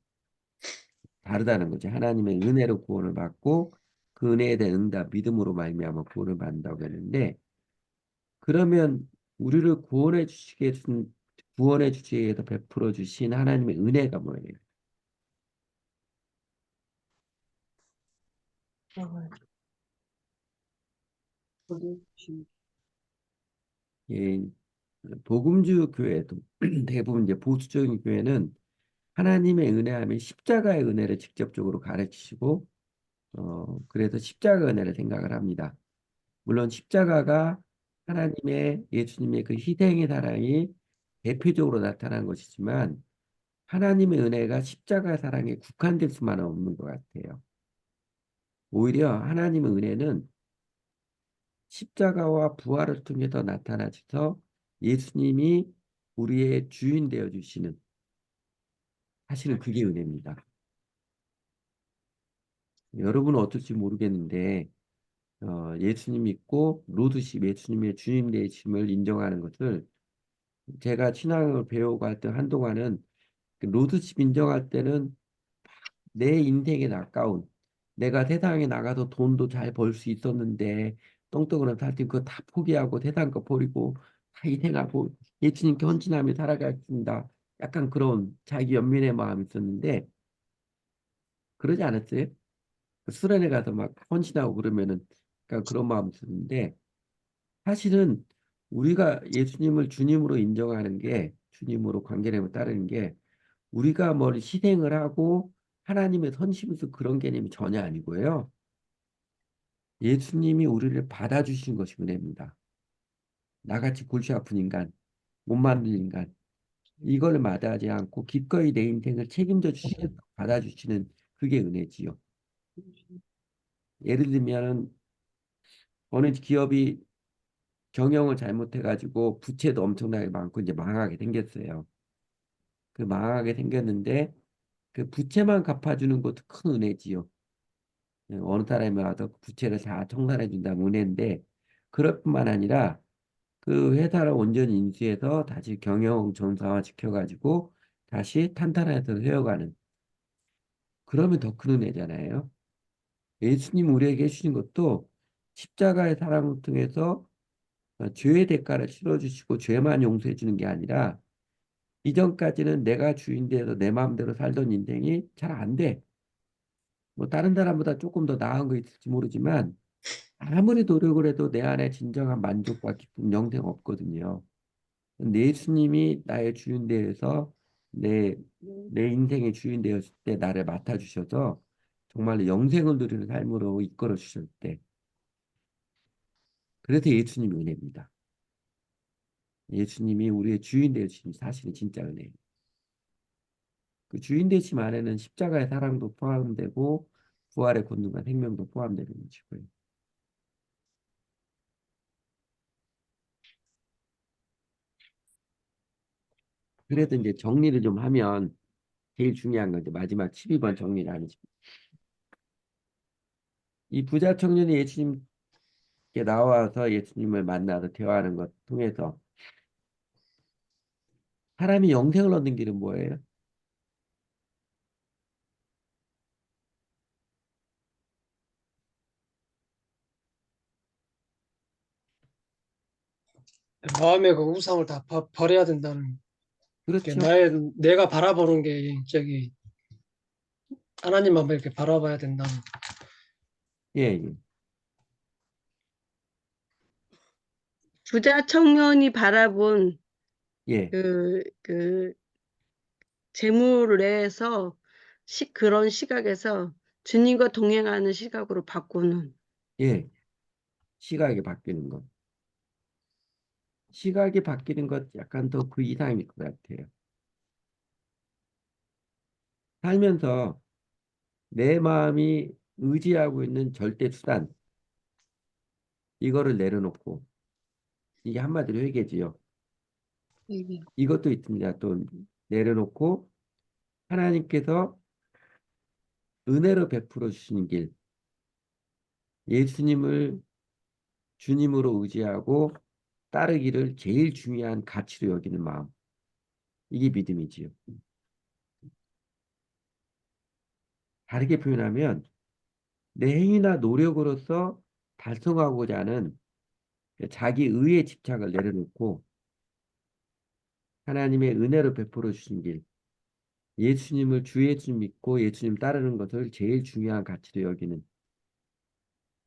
다르다는 거죠. 하나님의 은혜로 구원을 받고 그 은혜에 대한 응답 믿음으로 말미암아 구원을 받는다고 했는데 그러면 우리를 구원해 주시기 위해서 베풀어 주신 하나님의 은혜가 뭐예요? 예, 복음주 교회도 대부분 이제 보수적인 교회는 하나님의 은혜하면 십자가의 은혜를 직접적으로 가르치시고 그래서 십자가 은혜를 생각을 합니다. 물론 십자가가 하나님의 예수님의 그 희생의 사랑이 대표적으로 나타난 것이지만 하나님의 은혜가 십자가 사랑에 국한될 수만은 없는 것 같아요. 오히려 하나님의 은혜는 십자가와 부활을 통해서 나타나셔서 예수님이 우리의 주인 되어 주시는 사실은 그게 은혜입니다. 여러분은 어떨지 모르겠는데 예수님 믿고 로드십 예수님의 주인 되심을 인정하는 것을 제가 신앙을 배우고 할 때 한동안은 그 로드십 인정할 때는 내 인생에 가까운 내가 세상에 나가서 돈도 잘 벌 수 있었는데 똥똥으로 살때 그거 다 포기하고 세상 거 버리고 다 희생하고 예수님께 헌신하며 살아가겠습니다. 약간 그런 자기 연민의 마음이 있었는데 그러지 않았어요? 그 수련회 가서 막 헌신하고 그러면은 그러니까 그런 마음이 있었는데 사실은 우리가 예수님을 주님으로 인정하는 게 주님으로 관계를 따르는 게 우리가 뭘 희생을 하고 하나님의 선심에서 그런 개념이 전혀 아니고요. 예수님이 우리를 받아주신 것이 은혜입니다. 나같이 골치 아픈 인간, 못 만든 인간, 이걸 마다하지 않고 기꺼이 내 인생을 책임져 주시는, 받아주시는 그게 은혜지요. 예를 들면은 어느 기업이 경영을 잘못해가지고 부채도 엄청나게 많고 이제 망하게 생겼어요. 그 망하게 생겼는데 그 부채만 갚아주는 것도 큰 은혜지요. 어느 사람이 와서 부채를 다 청산해 준다면 은혜인데 그럴 뿐만 아니라 그 회사를 온전히 인수해서 다시 경영 정상화 시켜가지고 다시 탄탄해서 세워가는 그러면 더 큰 은혜잖아요. 예수님 우리에게 해주신 것도 십자가의 사랑을 통해서 죄의 대가를 치러주시고 죄만 용서해 주는 게 아니라 이전까지는 내가 주인 되어서 내 마음대로 살던 인생이 잘 안 돼. 뭐 다른 사람보다 조금 더 나은 거 있을지 모르지만 아무리 노력을 해도 내 안에 진정한 만족과 기쁨 영생 없거든요. 근데 예수님이 나의 주인 되어서 내 인생의 주인 되었을 때 나를 맡아주셔서 정말로 영생을 누리는 삶으로 이끌어 주실 때 그래서 예수님이 은혜입니다. 예수님이 우리의 주인 되심이 사실은 진짜 은혜예요. 그 주인 되심 안에는 십자가의 사랑도 포함되고 부활의 권능과 생명도 포함되는 것이고요. 그래도 이제 정리를 좀 하면 제일 중요한 건 이제 마지막 12번 정리를 하는 집. 이 부자 청년이 예수님께 나와서 예수님을 만나서 대화하는 것 통해서 사람이 영생을 얻는 길은 뭐예요?
마음의 그 우상을 다 버려야 된다는 게
그렇죠.
내가 바라보는 게 저기 하나님만 이렇게 바라봐야 된다는.
예, 예,
부자 청년이 바라본
예,
그 재물을 내서 그런 시각에서 주님과 동행하는 시각으로 바꾸는
예. 시각이 바뀌는 것. 시각이 바뀌는 것 약간 더 그 이상일 것 같아요. 살면서 내 마음이 의지하고 있는 절대 수단, 이거를 내려놓고, 이게 한마디로 회개지요.
회개.
이것도 있습니다. 또 내려놓고 하나님께서 은혜로 베풀어 주시는 길, 예수님을 주님으로 의지하고 따르기를 제일 중요한 가치로 여기는 마음. 이게 믿음이지요. 다르게 표현하면 내 행위나 노력으로서 달성하고자 하는 자기 의에 집착을 내려놓고 하나님의 은혜로 베풀어 주신 길, 예수님을 주 예수님 믿고 예수님 따르는 것을 제일 중요한 가치로 여기는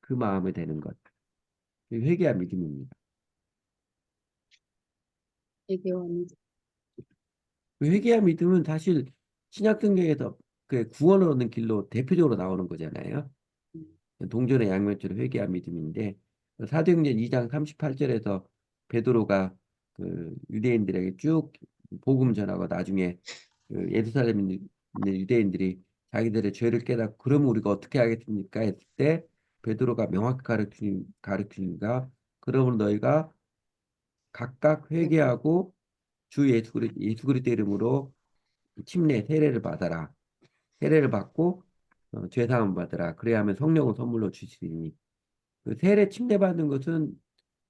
그 마음이 되는 것. 회개와 믿음입니다.
회개와 믿음.
그 회개와 믿음은 사실 신약 성경에서 그 구원을 얻는 길로 대표적으로 나오는 거잖아요. 동전의 양면체로 회개와 믿음인데 사도행전 2장 38절에서 베드로가 그 유대인들에게 쭉 복음 전하고 나중에 그 예루살렘에 있는 유대인들이 자기들의 죄를 깨닫고 그러면 우리가 어떻게 하겠습니까? 했을 때 베드로가 명확히 가르치니까 그러면 너희가 각각 회개하고 주 예수 그리스도 이름으로 침례 세례를 받아라. 세례를 받고 죄 사함을 받으라. 그래야 하면 성령을 선물로 주시리니 그 세례 침례받는 것은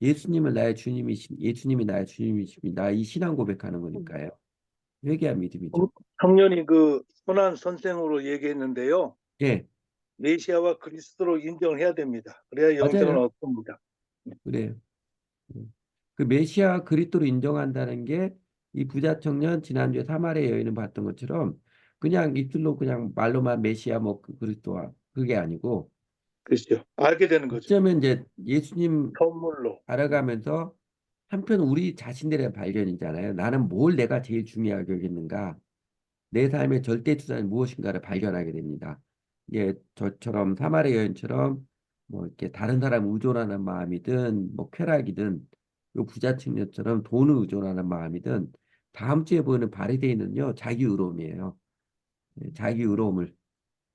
예수님이 나의 주님이십니다. 이 신앙 고백하는 거니까요. 회개와 믿음이죠.
청년이 그 선한 선생으로 얘기했는데요.
예,
메시아와 그리스도로 인정을 해야 됩니다. 그래야 영생을
맞아요.
얻습니다.
그래요. 그 메시아 그리스도로 인정한다는 게 이 부자 청년 지난주에 사마리아 여인은 봤던 것처럼 그냥 입술로 그냥 말로만 메시아 뭐 그리스도와 그게 아니고
그렇죠. 알게 되는 거죠.
어쩌면 이제 예수님
선물로.
알아가면서 한편 우리 자신들의 발견이잖아요. 나는 뭘 내가 제일 중요하게 여겼는가? 내 삶의 절대 투자는 무엇인가를 발견하게 됩니다. 예, 저처럼 사마리아 여인처럼 뭐 이렇게 다른 사람 의존하는 마음이든 뭐 쾌락이든 요 부자 청년처럼 돈을 의존하는 마음이든 다음 주에 보이는 바리새인은요 자기 의로움이에요. 예, 자기 의로움을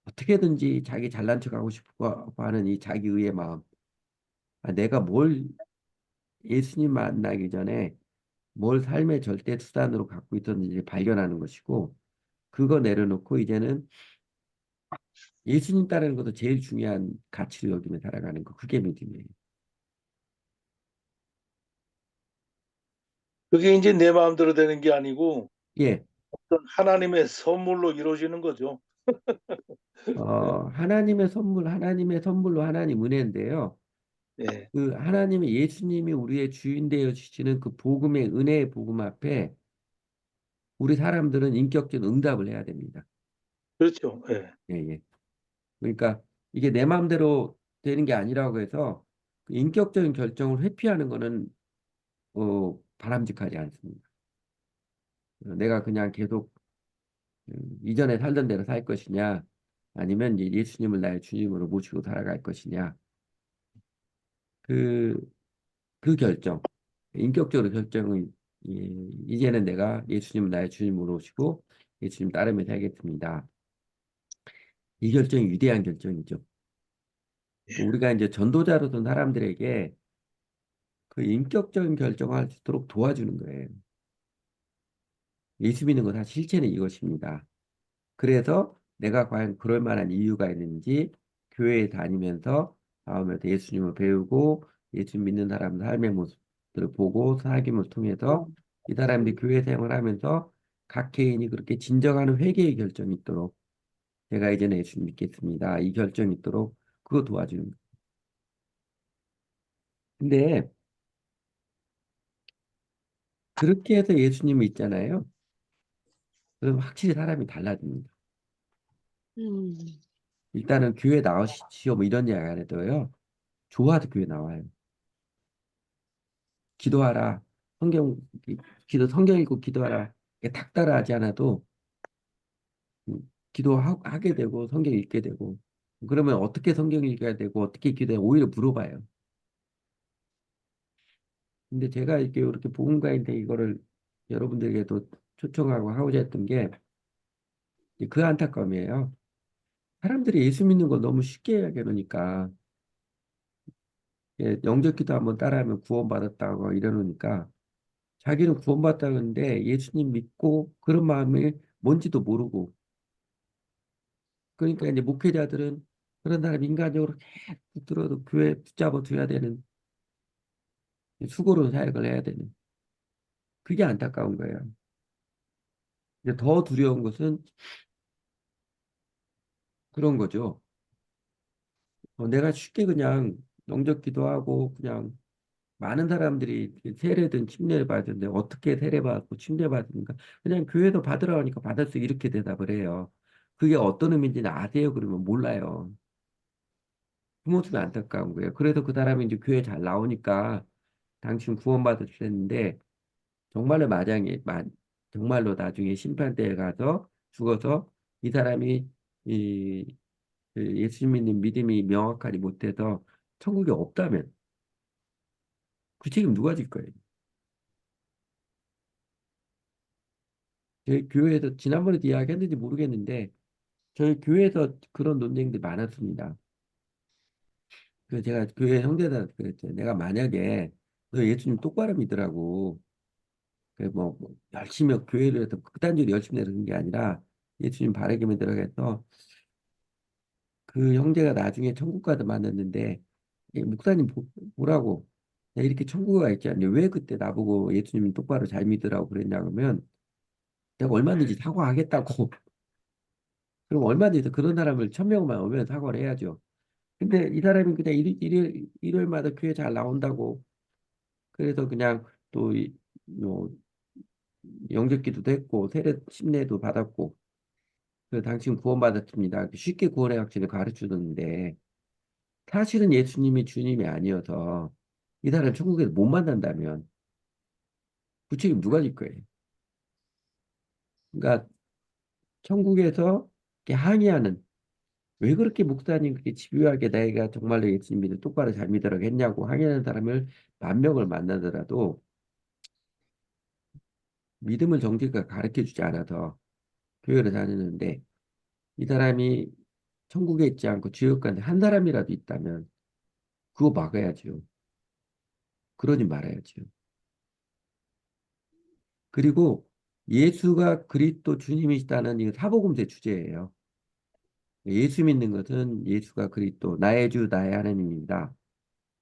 어떻게든지 자기 잘난 척하고 싶어 하는 이 자기 의의 마음. 아, 내가 뭘 예수님 만나기 전에 뭘 삶의 절대 수단으로 갖고 있었는지 발견하는 것이고 그거 내려놓고 이제는 예수님 따르는 것도 제일 중요한 가치로 여기며 살아가는 거 그게 믿음이에요.
그게 이제 내 마음대로 되는 게 아니고
예,
어떤 하나님의 선물로 이루어지는 거죠.
하나님의 선물로 하나님 은혜인데요.
예.
그 하나님의 예수님이 우리의 주인 되어 주시는 그 복음의 은혜의 복음 앞에 우리 사람들은 인격적인 응답을 해야 됩니다.
그렇죠. 예.
예, 예. 그러니까 이게 내 마음대로 되는 게 아니라고 해서 그 인격적인 결정을 회피하는 거는 바람직하지 않습니다. 내가 그냥 계속 이전에 살던 대로 살 것이냐, 아니면 이제 예수님을 나의 주님으로 모시고 살아갈 것이냐, 그, 그 결정, 인격적으로 결정은 이제는 내가 예수님을 나의 주님으로 모시고 예수님 따르며 살겠습니다. 이 결정이 위대한 결정이죠. 우리가 이제 전도자로 든 사람들에게 그 인격적인 결정을 할 수 있도록 도와주는 거예요. 예수 믿는 거 다 실체는 이것입니다. 그래서 내가 과연 그럴 만한 이유가 있는지 교회에 다니면서 다음에 예수님을 배우고 예수 믿는 사람 삶의 모습들을 보고 사귐을 통해서 이 사람들이 교회 생활하면서 각 개인이 그렇게 진정하는 회개의 결정이 있도록 제가 이제는 예수 믿겠습니다. 이 결정이 있도록 그거 도와주는 거예요. 근데 그렇게 해서 예수님을 있잖아요. 그럼 확실히 사람이 달라집니다.
음.
일단은 교회 나오시오 뭐 이런 이야기 안 해도요. 좋아도 교회 나와요. 기도하라. 성경 성경 읽고 기도하라. 이게 딱 따라하지 않아도 기도하게 되고 성경 읽게 되고 그러면 어떻게 성경 읽어야 되고 어떻게 기도해 오히려 물어봐요. 근데 제가 이렇게 복음가인데 이거를 여러분들에게도 초청하고 하고자 했던 게 그 안타까움이에요. 사람들이 예수 믿는 거 너무 쉽게 하게 그러니까 영접기도 한번 따라하면 구원받았다고 이러니까 자기는 구원받았다는데 예수님 믿고 그런 마음이 뭔지도 모르고 그러니까 이제 목회자들은 그런 사람 인간적으로 계속 붙들어도 교회 붙잡아 줘야 되는 수고로운 사역을 해야 되는 그게 안타까운 거예요. 이제 더 두려운 것은 그런 거죠. 내가 쉽게 그냥 영접기도 하고 그냥 많은 사람들이 세례든 침례를 받는데 어떻게 세례받고 침례받는가 그냥 교회도 받으라 하니까 받았어 이렇게 대답을 해요. 그게 어떤 의미인지는 아세요? 그러면 몰라요. 그 모습이 안타까운 거예요. 그래서 그 사람이 이제 교회 잘 나오니까 당신 구원받으셨는데 정말로 정말로 나중에 심판대에 가서 죽어서 이 사람이 이 예수 믿는 믿음이 명확하지 못해서 천국에 없다면 그 책임 누가 질 거예요? 저희 교회에서 지난번에도 이야기했는지 모르겠는데 저희 교회에서 그런 논쟁들이 많았습니다. 그래서 제가 교회 형제들한테 그랬죠. 내가 만약에 너 예수님 똑바로 믿으라고 그뭐 열심히 교회를 해서 극단적으로 열심히 내는 게 아니라 예수님 바르게 믿으라고 해서 그 형제가 나중에 천국 가서 만났는데 목사님 보라고 내가 이렇게 천국에 가 있지 않냐 왜 그때 나보고 예수님 똑바로 잘 믿으라고 그랬냐 그러면 내가 얼마든지 사과하겠다고 그럼 얼마든지 그런 사람을 1,000명만 오면 사과를 해야죠. 근데 이 사람이 그냥 일요일마다 교회 잘 나온다고 그래서 그냥 또 뭐 영접기도 했고 세례 침례도 받았고 그 당신 구원받았습니다. 쉽게 구원의 확신을 가르쳐줬는데 사실은 예수님이 주님이 아니어서 이 사람 천국에서 못 만난다면 그 책임 누가 질 거예요? 그러니까 천국에서 이렇게 항의하는 왜 그렇게 목사님 그렇게 집요하게 내가 정말로 예수님 믿을 똑바로 잘 믿으라고 했냐고 항의하는 사람을 10,000명을 만나더라도 믿음을 정직하게 가르쳐 주지 않아서 교회를 다니는데 이 사람이 천국에 있지 않고 지옥 가는 한 사람이라도 있다면 그거 막아야죠. 그러지 말아야죠. 그리고 예수가 그리스도 주님이시다는 이 사복음서의 주제예요. 예수 믿는 것은 예수가 그리스도 나의 주 나의 하나님입니다.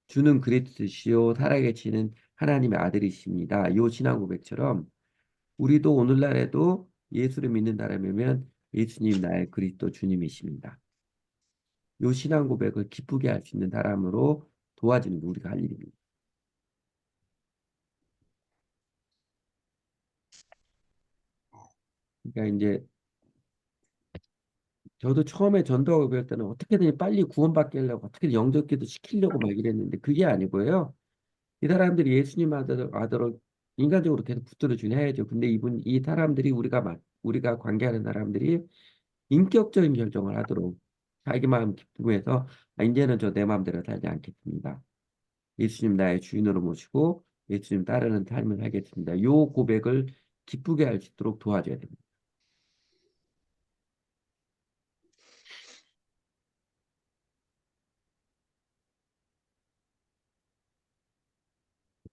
주는 그리스도시요 살아계시는 하나님의 아들이십니다. 요 신앙 고백처럼 우리도 오늘날에도 예수를 믿는 사람이면 예수님 나의 그리스도 주님이십니다. 요 신앙 고백을 기쁘게 할 수 있는 사람으로 도와주는 게 우리가 할 일입니다. 그러니까 이제 저도 처음에 전도하고 배울 때는 어떻게든 빨리 구원받게 하려고 어떻게든 영접기도 시키려고 막 이랬는데 그게 아니고요. 이 사람들이 예수님 아들로 인간적으로 계속 붙들어주긴 해야죠. 근데 이 사람들이 우리가 관계하는 사람들이 인격적인 결정을 하도록 자기 마음 기쁨에서 이제는 저 내 마음대로 살지 않겠습니다. 예수님 나의 주인으로 모시고 예수님 따르는 삶을 하겠습니다. 요 고백을 기쁘게 할 수 있도록 도와줘야 됩니다.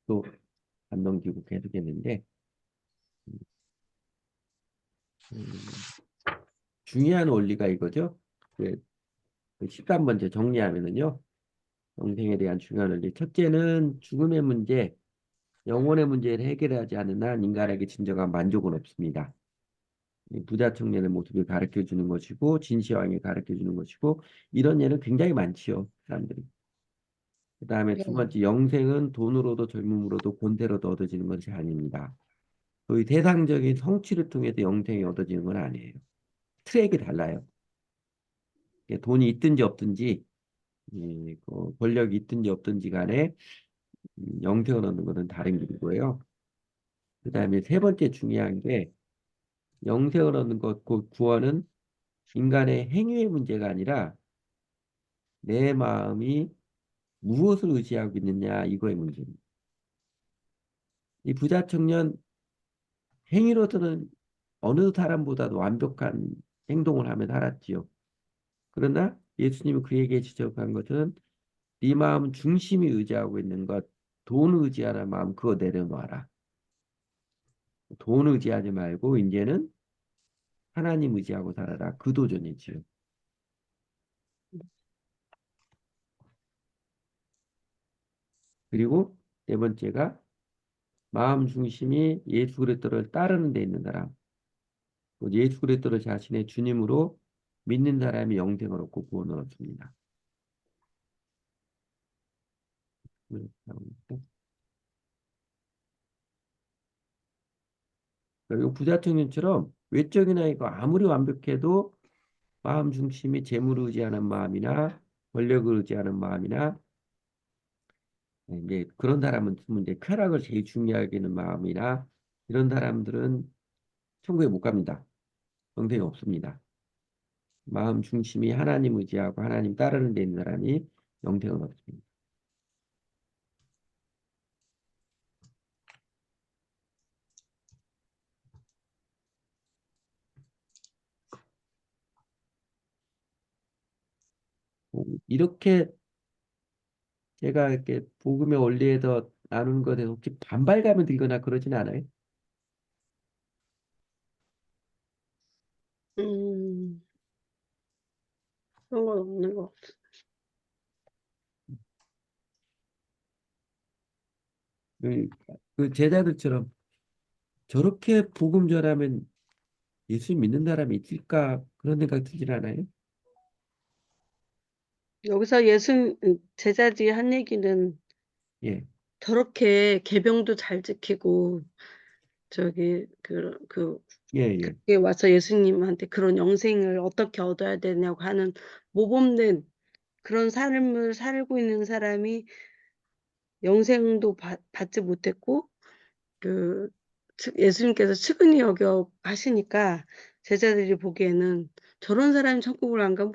또 안 넘기고 계속했는데 음, 중요한 원리가 이거죠. 그 13번째 정리하면은요. 영생에 대한 중요한 원리. 첫째는 죽음의 문제, 영혼의 문제를 해결하지 않는 한 인간에게 진정한 만족은 없습니다. 이 부자 청년의 모습을 가르쳐 주는 것이고 진시황이 가르쳐 주는 것이고 이런 예는 굉장히 많지요. 사람들이. 그다음에
네.
두 번째 영생은 돈으로도 젊음으로도 권세로도 얻어지는 것이 아닙니다. 거의 세상적인 성취를 통해서 영생이 얻어지는 건 아니에요. 트랙이 달라요. 돈이 있든지 없든지 권력이 있든지 없든지 간에 영생을 얻는 것은 다른 길이고요. 그다음에 세 번째 중요한 게 영생을 얻는 것, 그 구원은 인간의 행위의 문제가 아니라 내 마음이 무엇을 의지하고 있느냐 이거의 문제입니다. 이 부자 청년 행위로서는 어느 사람보다도 완벽한 행동을 하며 살았지요. 그러나 예수님은 그에게 지적한 것은 네 마음 중심이 의지하고 있는 것, 돈 의지하는 마음 그거 내려놓아라. 돈 의지하지 말고 이제는 하나님 의지하고 살아라. 그 도전이지요. 그리고 네 번째가 마음 중심이 예수 그리스도를 따르는 데 있는 사람. 예수 그리스도를 자신의 주님으로 믿는 사람이 영생을 얻고 구원을 얻습니다. 그리고 부자청년처럼 외적이나 이거 아무리 완벽해도 마음 중심이 재물을 의지하는 마음이나 권력을 의지하는 마음이나 이제 그런 사람은 이제 쾌락을 제일 중요하게 여기는 마음이나 이런 사람들은 천국에 못 갑니다. 영생이 없습니다. 마음 중심이 하나님 의지하고 하나님 따르는 데 있는 사람이 영생을 얻습니다. 이렇게 제가 이렇게 복음의 원리에서 나눈 것에 혹시 반발감이 들거나 그러진 않아요?
음, 그런 건 없는 것 같아.
그, 그 제자들처럼 저렇게 복음 전하면 예수 믿는 사람이 있을까 그런 생각 들진 않아요?
여기서 제자들이 한 얘기는
예,
저렇게 계명도 잘 지키고
예, 예.
그게 와서 예수님한테 그런 영생을 어떻게 얻어야 되냐고 하는 모범된 그런 삶을 살고 있는 사람이 영생도 받지 못했고 예수님께서 측은히 여겨 하시니까 제자들이 보기에는 저런 사람이 천국을 안 가면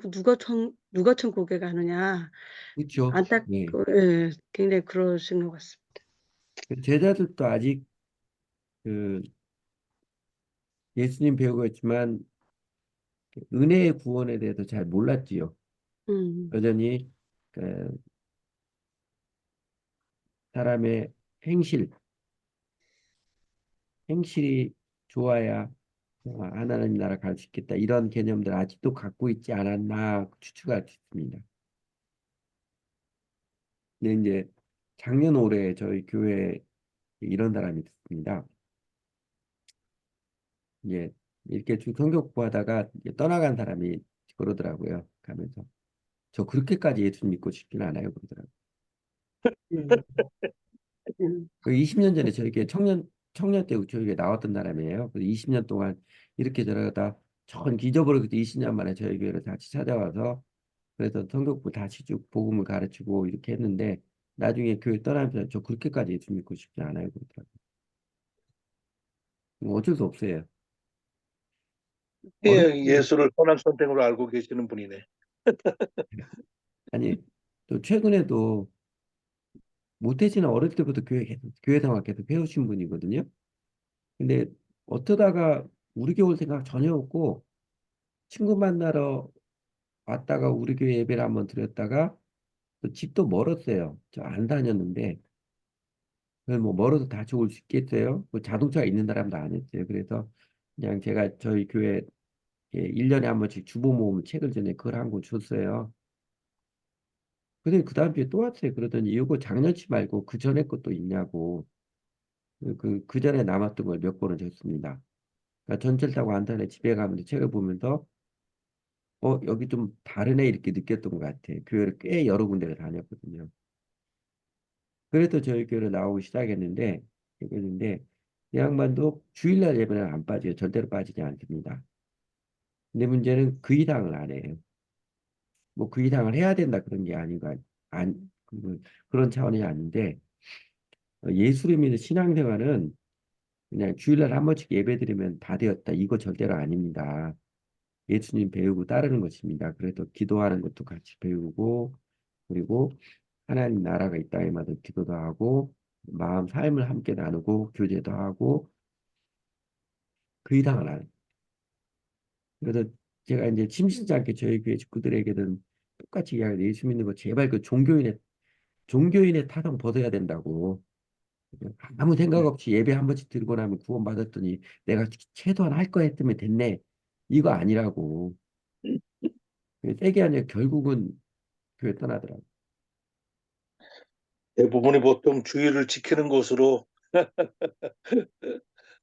누가 천국에 가느냐.
그렇죠. 예.
예, 굉장히 그러신 것 같습니다.
제자들도 아직 그 예수님 배우고 있지만 은혜의 구원에 대해서 잘 몰랐지요.
음,
여전히 그 사람의 행실이 좋아야 하나님 나라 갈 수 있겠다. 이런 개념들 아직도 갖고 있지 않았나 추측할 수 있습니다. 근데 이제 작년 올해 저희 교회에 이런 사람이 있습니다. 이제 이렇게 쭉 성경 공부하다가 이제 떠나간 사람이 그러더라고요. 가면서 저 그렇게까지 예수 믿고 싶지는 않아요. 그러더라고요.
음, 음,
그 20년 전에 저에게 청년 때 저에게 나왔던 사람이에요. 그래서 20년 동안 이렇게 저러다 전 잊어버리고 20년 만에 저희 교회를 다시 찾아와서 그래서 성경부 다시 쭉 복음을 가르치고 이렇게 했는데 나중에 교회 떠나면서 저 그렇게까지 예수 믿고 싶지 않아요. 그러더라고요. 뭐 어쩔 수 없어요. 어른
예, 예수를 선한 선택으로 알고 계시는 분이네.
아니 또 최근에도 모태신은 어릴 때부터 교회 생활 계속 해오신 분이거든요. 근데 어쩌다가 우리 교회 올 생각 전혀 없고 친구 만나러 왔다가 우리 교회 예배를 한번 드렸다가 또 집도 멀었어요. 저 안 다녔는데 뭐 멀어도 다시 올 수 있겠어요? 뭐 자동차가 있는 사람도 아니었어요. 그래서 그냥 제가 저희 교회 1년에 한 번씩 주보 모으면 책을 전에 그걸 한 권 줬어요. 근데 그 다음 주에 또 왔어요. 그러더니 이거 작년치 말고 그 전에 것도 있냐고. 그 전에 남았던 걸 몇 권을 줬습니다. 그러니까 전철 타고 안산에 집에 가면서 책을 보면서 여기 좀 다르네 이렇게 느꼈던 것 같아요. 교회를 꽤 여러 군데를 다녔거든요. 그래도 저희 교회로 나오기 시작했는데 이 양반도 주일날 예배는 안 빠져요. 절대로 빠지지 않습니다. 근데 문제는 그 이상을 안 해요. 뭐 그 이상을 해야 된다 그런 게 아닌가 그런 차원이 아닌데 예수를 믿는 신앙생활은 그냥 주일날 한 번씩 예배 드리면 다 되었다. 이거 절대로 아닙니다. 예수님 배우고 따르는 것입니다. 그래서 기도하는 것도 같이 배우고 그리고 하나님 나라가 이 땅에마다 기도도 하고 마음 삶을 함께 나누고 교제도 하고 그 이상은 안 해요. 그래서 제가 이제 심심치 않게 저희 교회 식구들에게는 똑같이 이야기해요. 예수 믿는 거 제발 그 종교인의 타성 벗어야 된다고. 아무 생각 없이 예배 한 번씩 드리고 나면 구원 받았더니 내가 최소한 할 거 했으면 됐네. 이거 아니라고. 세게 하냐 결국은 교회 떠나더라고.
대부분이 보통 주의를 지키는 것으로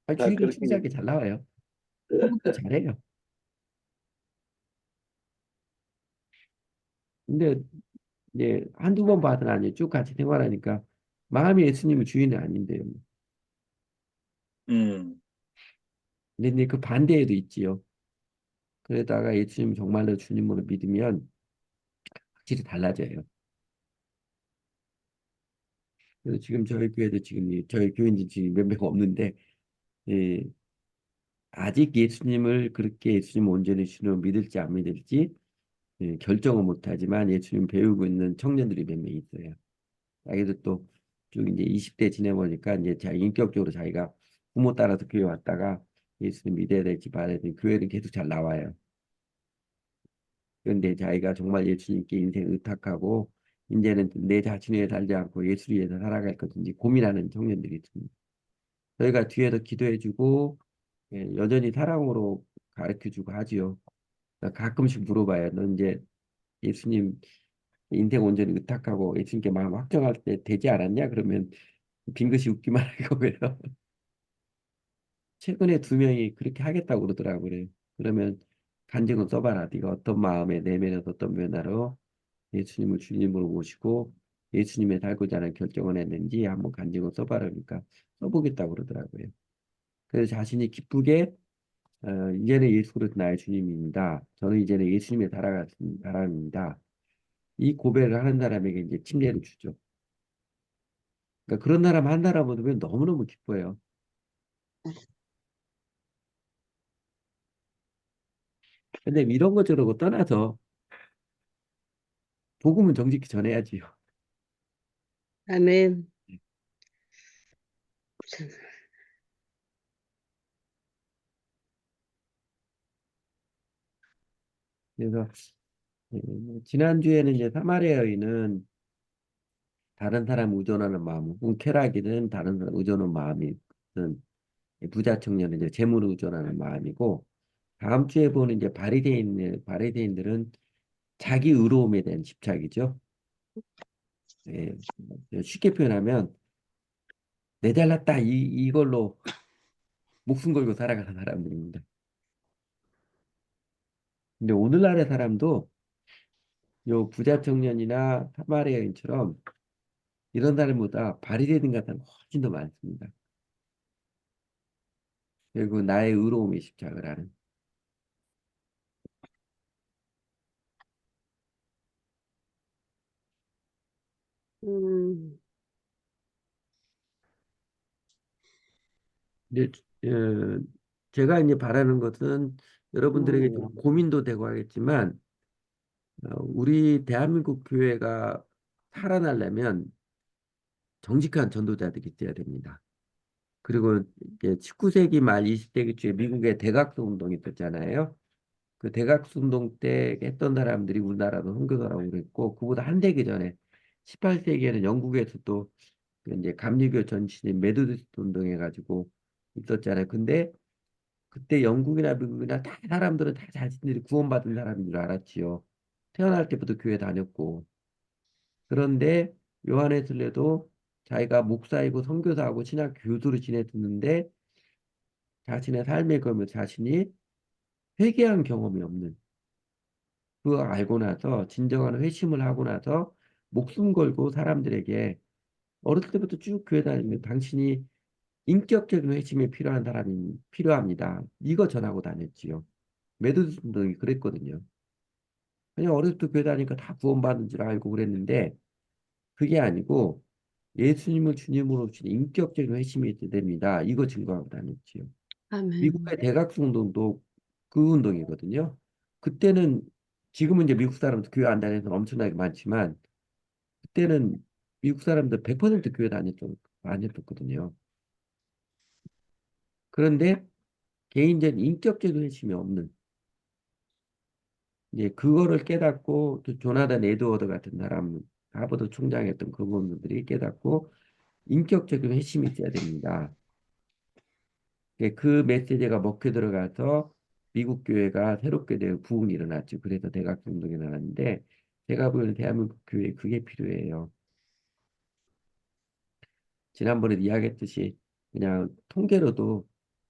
아,
다
주일은
그렇게
진지하게 잘 나와요. 한국도 잘해요. 근데 이제 한두 번 받은 아니에요. 쭉 같이 생활하니까 마음이 예수님의 주인은 아닌데요.
음,
근데 이제 그 반대에도 있지요. 그러다가 예수님 정말로 주님으로 믿으면 확실히 달라져요. 그래서 지금 저희 교회도 지금 저희 교인들 지금 몇 명 없는데 예, 아직 예수님을 그렇게 예수님 온전히 주님으로 믿을지 안 믿을지 결정은 못하지만 예수님 배우고 있는 청년들이 몇 명 있어요. 자기도 또 쭉 이제 20대 지내보니까 이제 인격적으로 자기가 부모 따라서 교회 왔다가 예수님 믿어야 될지 말아야 될지 교회는 계속 잘 나와요. 그런데 자기가 정말 예수님께 인생 의탁하고 이제는 내 자신 위해 살지 않고 예수를 위해서 살아갈 것인지 고민하는 청년들이 있습니다. 저희가 뒤에서 기도해주고 여전히 사랑으로 가르쳐주고 하지요. 가끔씩 물어봐요. 너 이제 예수님 인생 온전히 의탁하고 예수님께 마음 확정할 때 되지 않았냐? 그러면 빙긋이 웃기만 하고요. 최근에 두 명이 그렇게 하겠다고 그러더라고요. 그러면 간증은 써봐라. 네가 어떤 마음에 내면에서 어떤 변화로 예수님을 주님으로 모시고 예수님의 살고자 하는 결정을 했는지 한번 간증을 써봐라. 그러니까 써보겠다고 그러더라고요. 그래서 자신이 기쁘게 이제는 예수 그리스도 나의 주님입니다. 저는 이제는 예수님의 살아가는 사람입니다. 이 고백을 하는 사람에게 이제 침례를 주죠. 그러니까 그런 사람 한 사람 보면 너무너무 기뻐요. 근데 이런 거 저런 거 떠나서 복음은 정직히 전해야지요.
아멘.
그래서 지난주에는 이제 사마리아 여인은 다른 사람 의존하는 마음, 혹은 쾌락이든 다른 사람 의존하는 마음이든 부자 청년은 이제 재물을 의존하는 마음이고 다음 주에 보는 이제 바리새인들은 자기 의로움에 대한 집착이죠. 예, 쉽게 표현하면 내 잘났다 이걸로 목숨 걸고 살아가는 사람들입니다. 근데 오늘날의 사람도 요 부자 청년이나 사마리아인처럼 이런 사람보다 바리새인 같은 사람 훨씬 더 많습니다. 그리고 나의 의로움에 집착을 하는.
음,
근데 제가 이제 바라는 것은 여러분들에게 좀 고민도 되고 하겠지만 우리 대한민국 교회가 살아나려면 정직한 전도자들이 있어야 됩니다. 그리고 이제 19세기 말 20세기 초에 미국의 대각성 운동이 있었잖아요. 그 대각성 운동 때 했던 사람들이 우리나라도 선교사라고 그랬고 그보다 한 세기 전에 18세기에는 영국에서 또 이제 감리교 전신인 메소디스트 운동해가지고 있었잖아요. 근데 그때 영국이나 미국이나 다 사람들은 다 자신들이 구원받은 사람인 줄 알았지요. 태어날 때부터 교회 다녔고. 그런데 요한의 순례도 자기가 목사이고 선교사하고 신학 교수로 지냈는데 자신의 삶의 검을 자신이 회개한 경험이 없는 그거 알고 나서 진정한 회심을 하고 나서 목숨 걸고 사람들에게 어렸을 때부터 쭉 교회 다니면 당신이 인격적인 회심이 필요한 사람이 필요합니다. 이거 전하고 다녔지요. 메소디스트 운동이 그랬거든요. 그냥 어렸을 때 교회 다니니까 다 구원받은 줄 알고 그랬는데 그게 아니고 예수님을 주님으로 모신 인격적인 회심이 있어야 됩니다. 이거 증거하고 다녔지요.
아멘.
미국의 대각성 운동도 그 운동이거든요. 그때는 지금은 이제 미국 사람들 교회 안 다니는 사람 엄청나게 많지만 그때는 미국 사람들 100% 교회 다녔거든요. 그런데 개인적인 인격적인 회심이 없는 이제 그거를 깨닫고 또 조나단 에드워드 같은 사람, 하버드 총장이었던 그분들이 깨닫고 인격적인 회심이 있어야 됩니다. 그 메시지가 먹혀 들어가서 미국 교회가 새롭게 부흥이 일어났죠. 그래서 대각성 운동이 일어났는데 제가 보기에는 대한민국 교회에 그게 필요해요. 지난번에 이야기했듯이 그냥 통계로도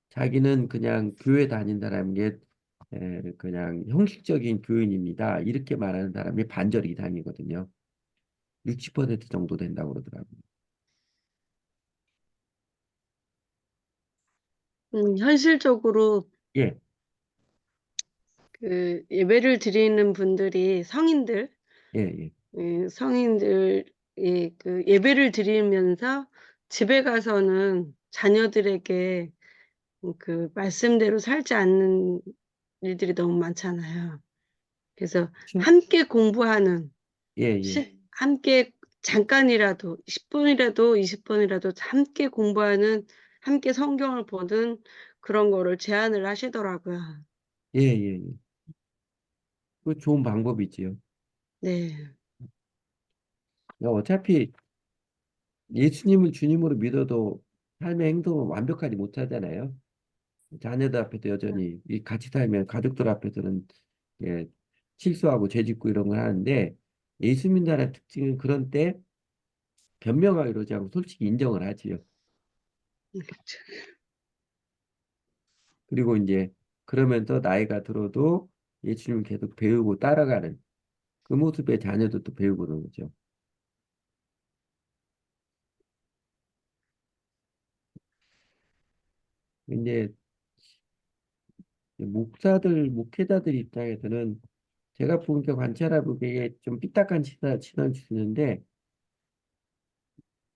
자기는 그냥 교회 다닌다는 게 그냥 형식적인 교인입니다. 이렇게 말하는 사람이 반절 이상이거든요. 60% 정도 된다고 그러더라고요.
현실적으로
예,
그 예배를 드리는 분들이 성인들,
예, 예.
성인들이 그 예배를 드리면서 집에 가서는 자녀들에게 그 말씀대로 살지 않는 일들이 너무 많잖아요. 그래서 함께 공부하는,
예, 예.
함께 잠깐이라도 10분이라도 20분이라도 함께 공부하는, 함께 성경을 보는 그런 거를 제안을 하시더라고요.
예, 예, 예. 그 좋은 방법이지요.
네.
어차피 예수님을 주님으로 믿어도 삶의 행동은 완벽하지 못하잖아요. 자녀들 앞에도 여전히 이 같이 살면 가족들 앞에서는 예, 실수하고 죄짓고 이런 걸 하는데 예수 믿는다는 특징은 그런 때 변명하고 이러지 않고 솔직히 인정을 하지요.
그렇죠.
그리고 이제 그러면서 나이가 들어도 예수님을 계속 배우고 따라가는 그 모습에 자녀들도 배우고 그러는 거죠. 이제 목회자들 입장에서는 제가 보니까 관찰해 보기에 좀 삐딱한 시선 주시는데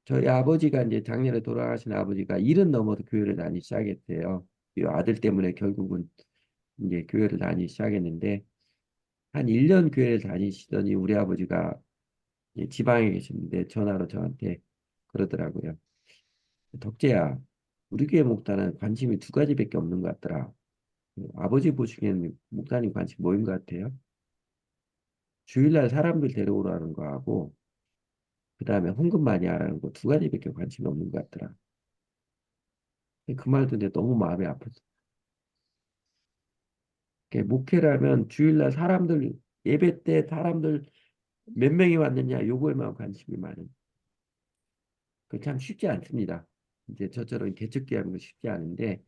저희 아버지가 이제 작년에 돌아가신 아버지가 70 넘어서 교회를 다니기 시작했대요. 이 아들 때문에 결국은 이제 교회를 다니기 시작했는데 한 1년 교회를 다니시더니 우리 아버지가 이제 지방에 계시는데 전화로 저한테 그러더라고요. 덕재야, 우리 교회 목사는 관심이 두 가지밖에 없는 것 같더라. 아버지 보시기에는 목사님 관심 뭐인 것 같아요? 주일날 사람들 데려오라는 거하고 그 다음에 헌금 많이 하라는 거 두 가지밖에 관심이 없는 것 같더라. 그 말 듣는데 너무 마음이 아팠어. 목회라면 주일날 사람들 예배 때 사람들 몇 명이 왔느냐 요거에만 관심이 많은. 그 참 쉽지 않습니다. 이제 저처럼 개척기 하는 거 쉽지 않은데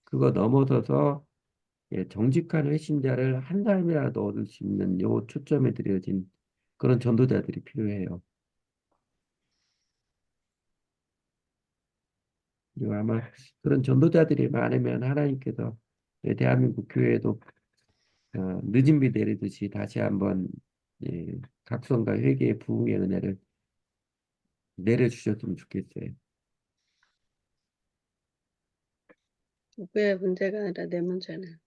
그거 넘어서서 정직한 회신자를 한 사람이라도 얻을 수 있는 요 초점에 들여진 그런 전도자들이 필요해요. 그리고 아마 그런 전도자들이 많으면 하나님께서 대한민국 교회에도 늦은 비 내리듯이 다시 한번 각성과 회개의 부흥의 은혜를 내려주셨으면 좋겠어요.
왜 문제가 아니라 내 문제는.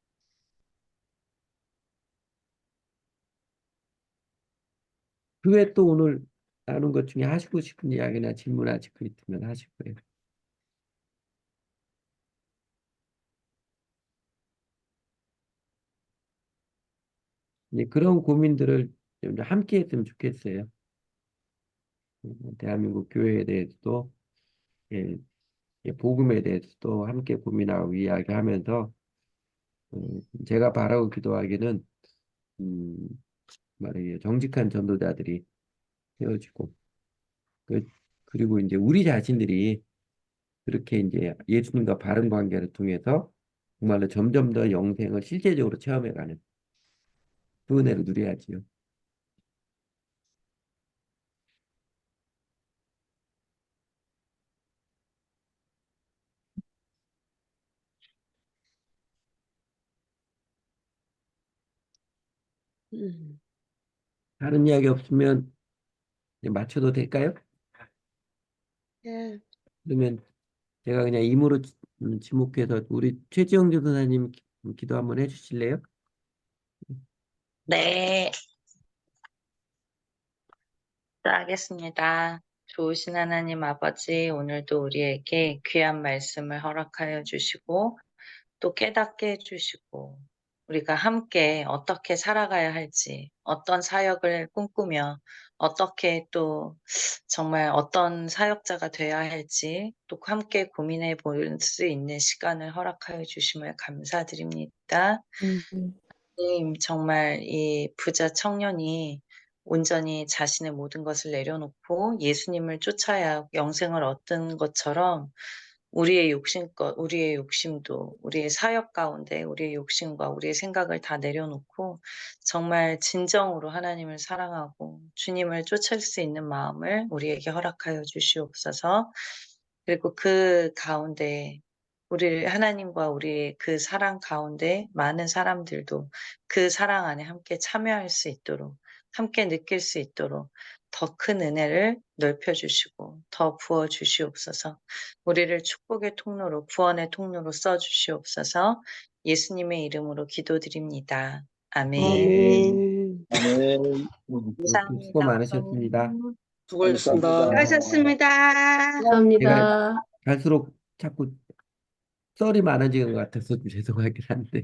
그 외에 또 오늘 나눈 것 중에 하시고 싶은 이야기나 질문 아직 있으면 하시고요. 그런 고민들을 좀 함께 했으면 좋겠어요. 대한민국 교회에 대해서도 예, 복음에 대해서도 함께 고민하고 이야기하면서 제가 바라고 기도하기는 음, 말이에요. 정직한 전도자들이 세워지고 그리고 이제 우리 자신들이 그렇게 이제 예수님과 바른 관계를 통해서 정말로 점점 더 영생을 실제적으로 체험해가는 그 은혜를 누려야지요.
음.
다른 이야기 없으면 이제 마쳐도 될까요?
예.
그러면 제가 그냥 임으로 지목해서 우리 최지영 전도사님 기도 한번 해주실래요?
네, 따겠습니다. 좋으신 하나님 아버지, 오늘도 우리에게 귀한 말씀을 허락하여 주시고, 또 깨닫게 해주시고, 우리가 함께 어떻게 살아가야 할지, 어떤 사역을 꿈꾸며 어떻게 또 정말 어떤 사역자가 돼야 할지 또 함께 고민해 볼 수 있는 시간을 허락하여 주심을 감사드립니다. 하나님, 정말 이 부자 청년이 온전히 자신의 모든 것을 내려놓고 예수님을 쫓아야 영생을 얻는 것처럼 우리의 욕심껏, 우리의 욕심도, 우리의 사역 가운데 우리의 욕심과 우리의 생각을 다 내려놓고 정말 진정으로 하나님을 사랑하고 주님을 쫓을 수 있는 마음을 우리에게 허락하여 주시옵소서. 그리고 그 가운데 우리 하나님과 우리의 그 사랑 가운데 많은 사람들도 그 사랑 안에 함께 참여할 수 있도록, 함께 느낄 수 있도록 더 큰 은혜를 넓혀 주시고 더 부어 주시옵소서. 우리를 축복의 통로로, 구원의 통로로 써 주시옵소서. 예수님의 이름으로 기도드립니다. 아멘.
아멘.
네.
수고
감사합니다.
많으셨습니다.
수고하셨습니다.
감사합니다.
수고하셨습니다.
제가
감사합니다.
갈수록 자꾸 썰이 많아지는 것 같아서 좀 죄송하긴 한데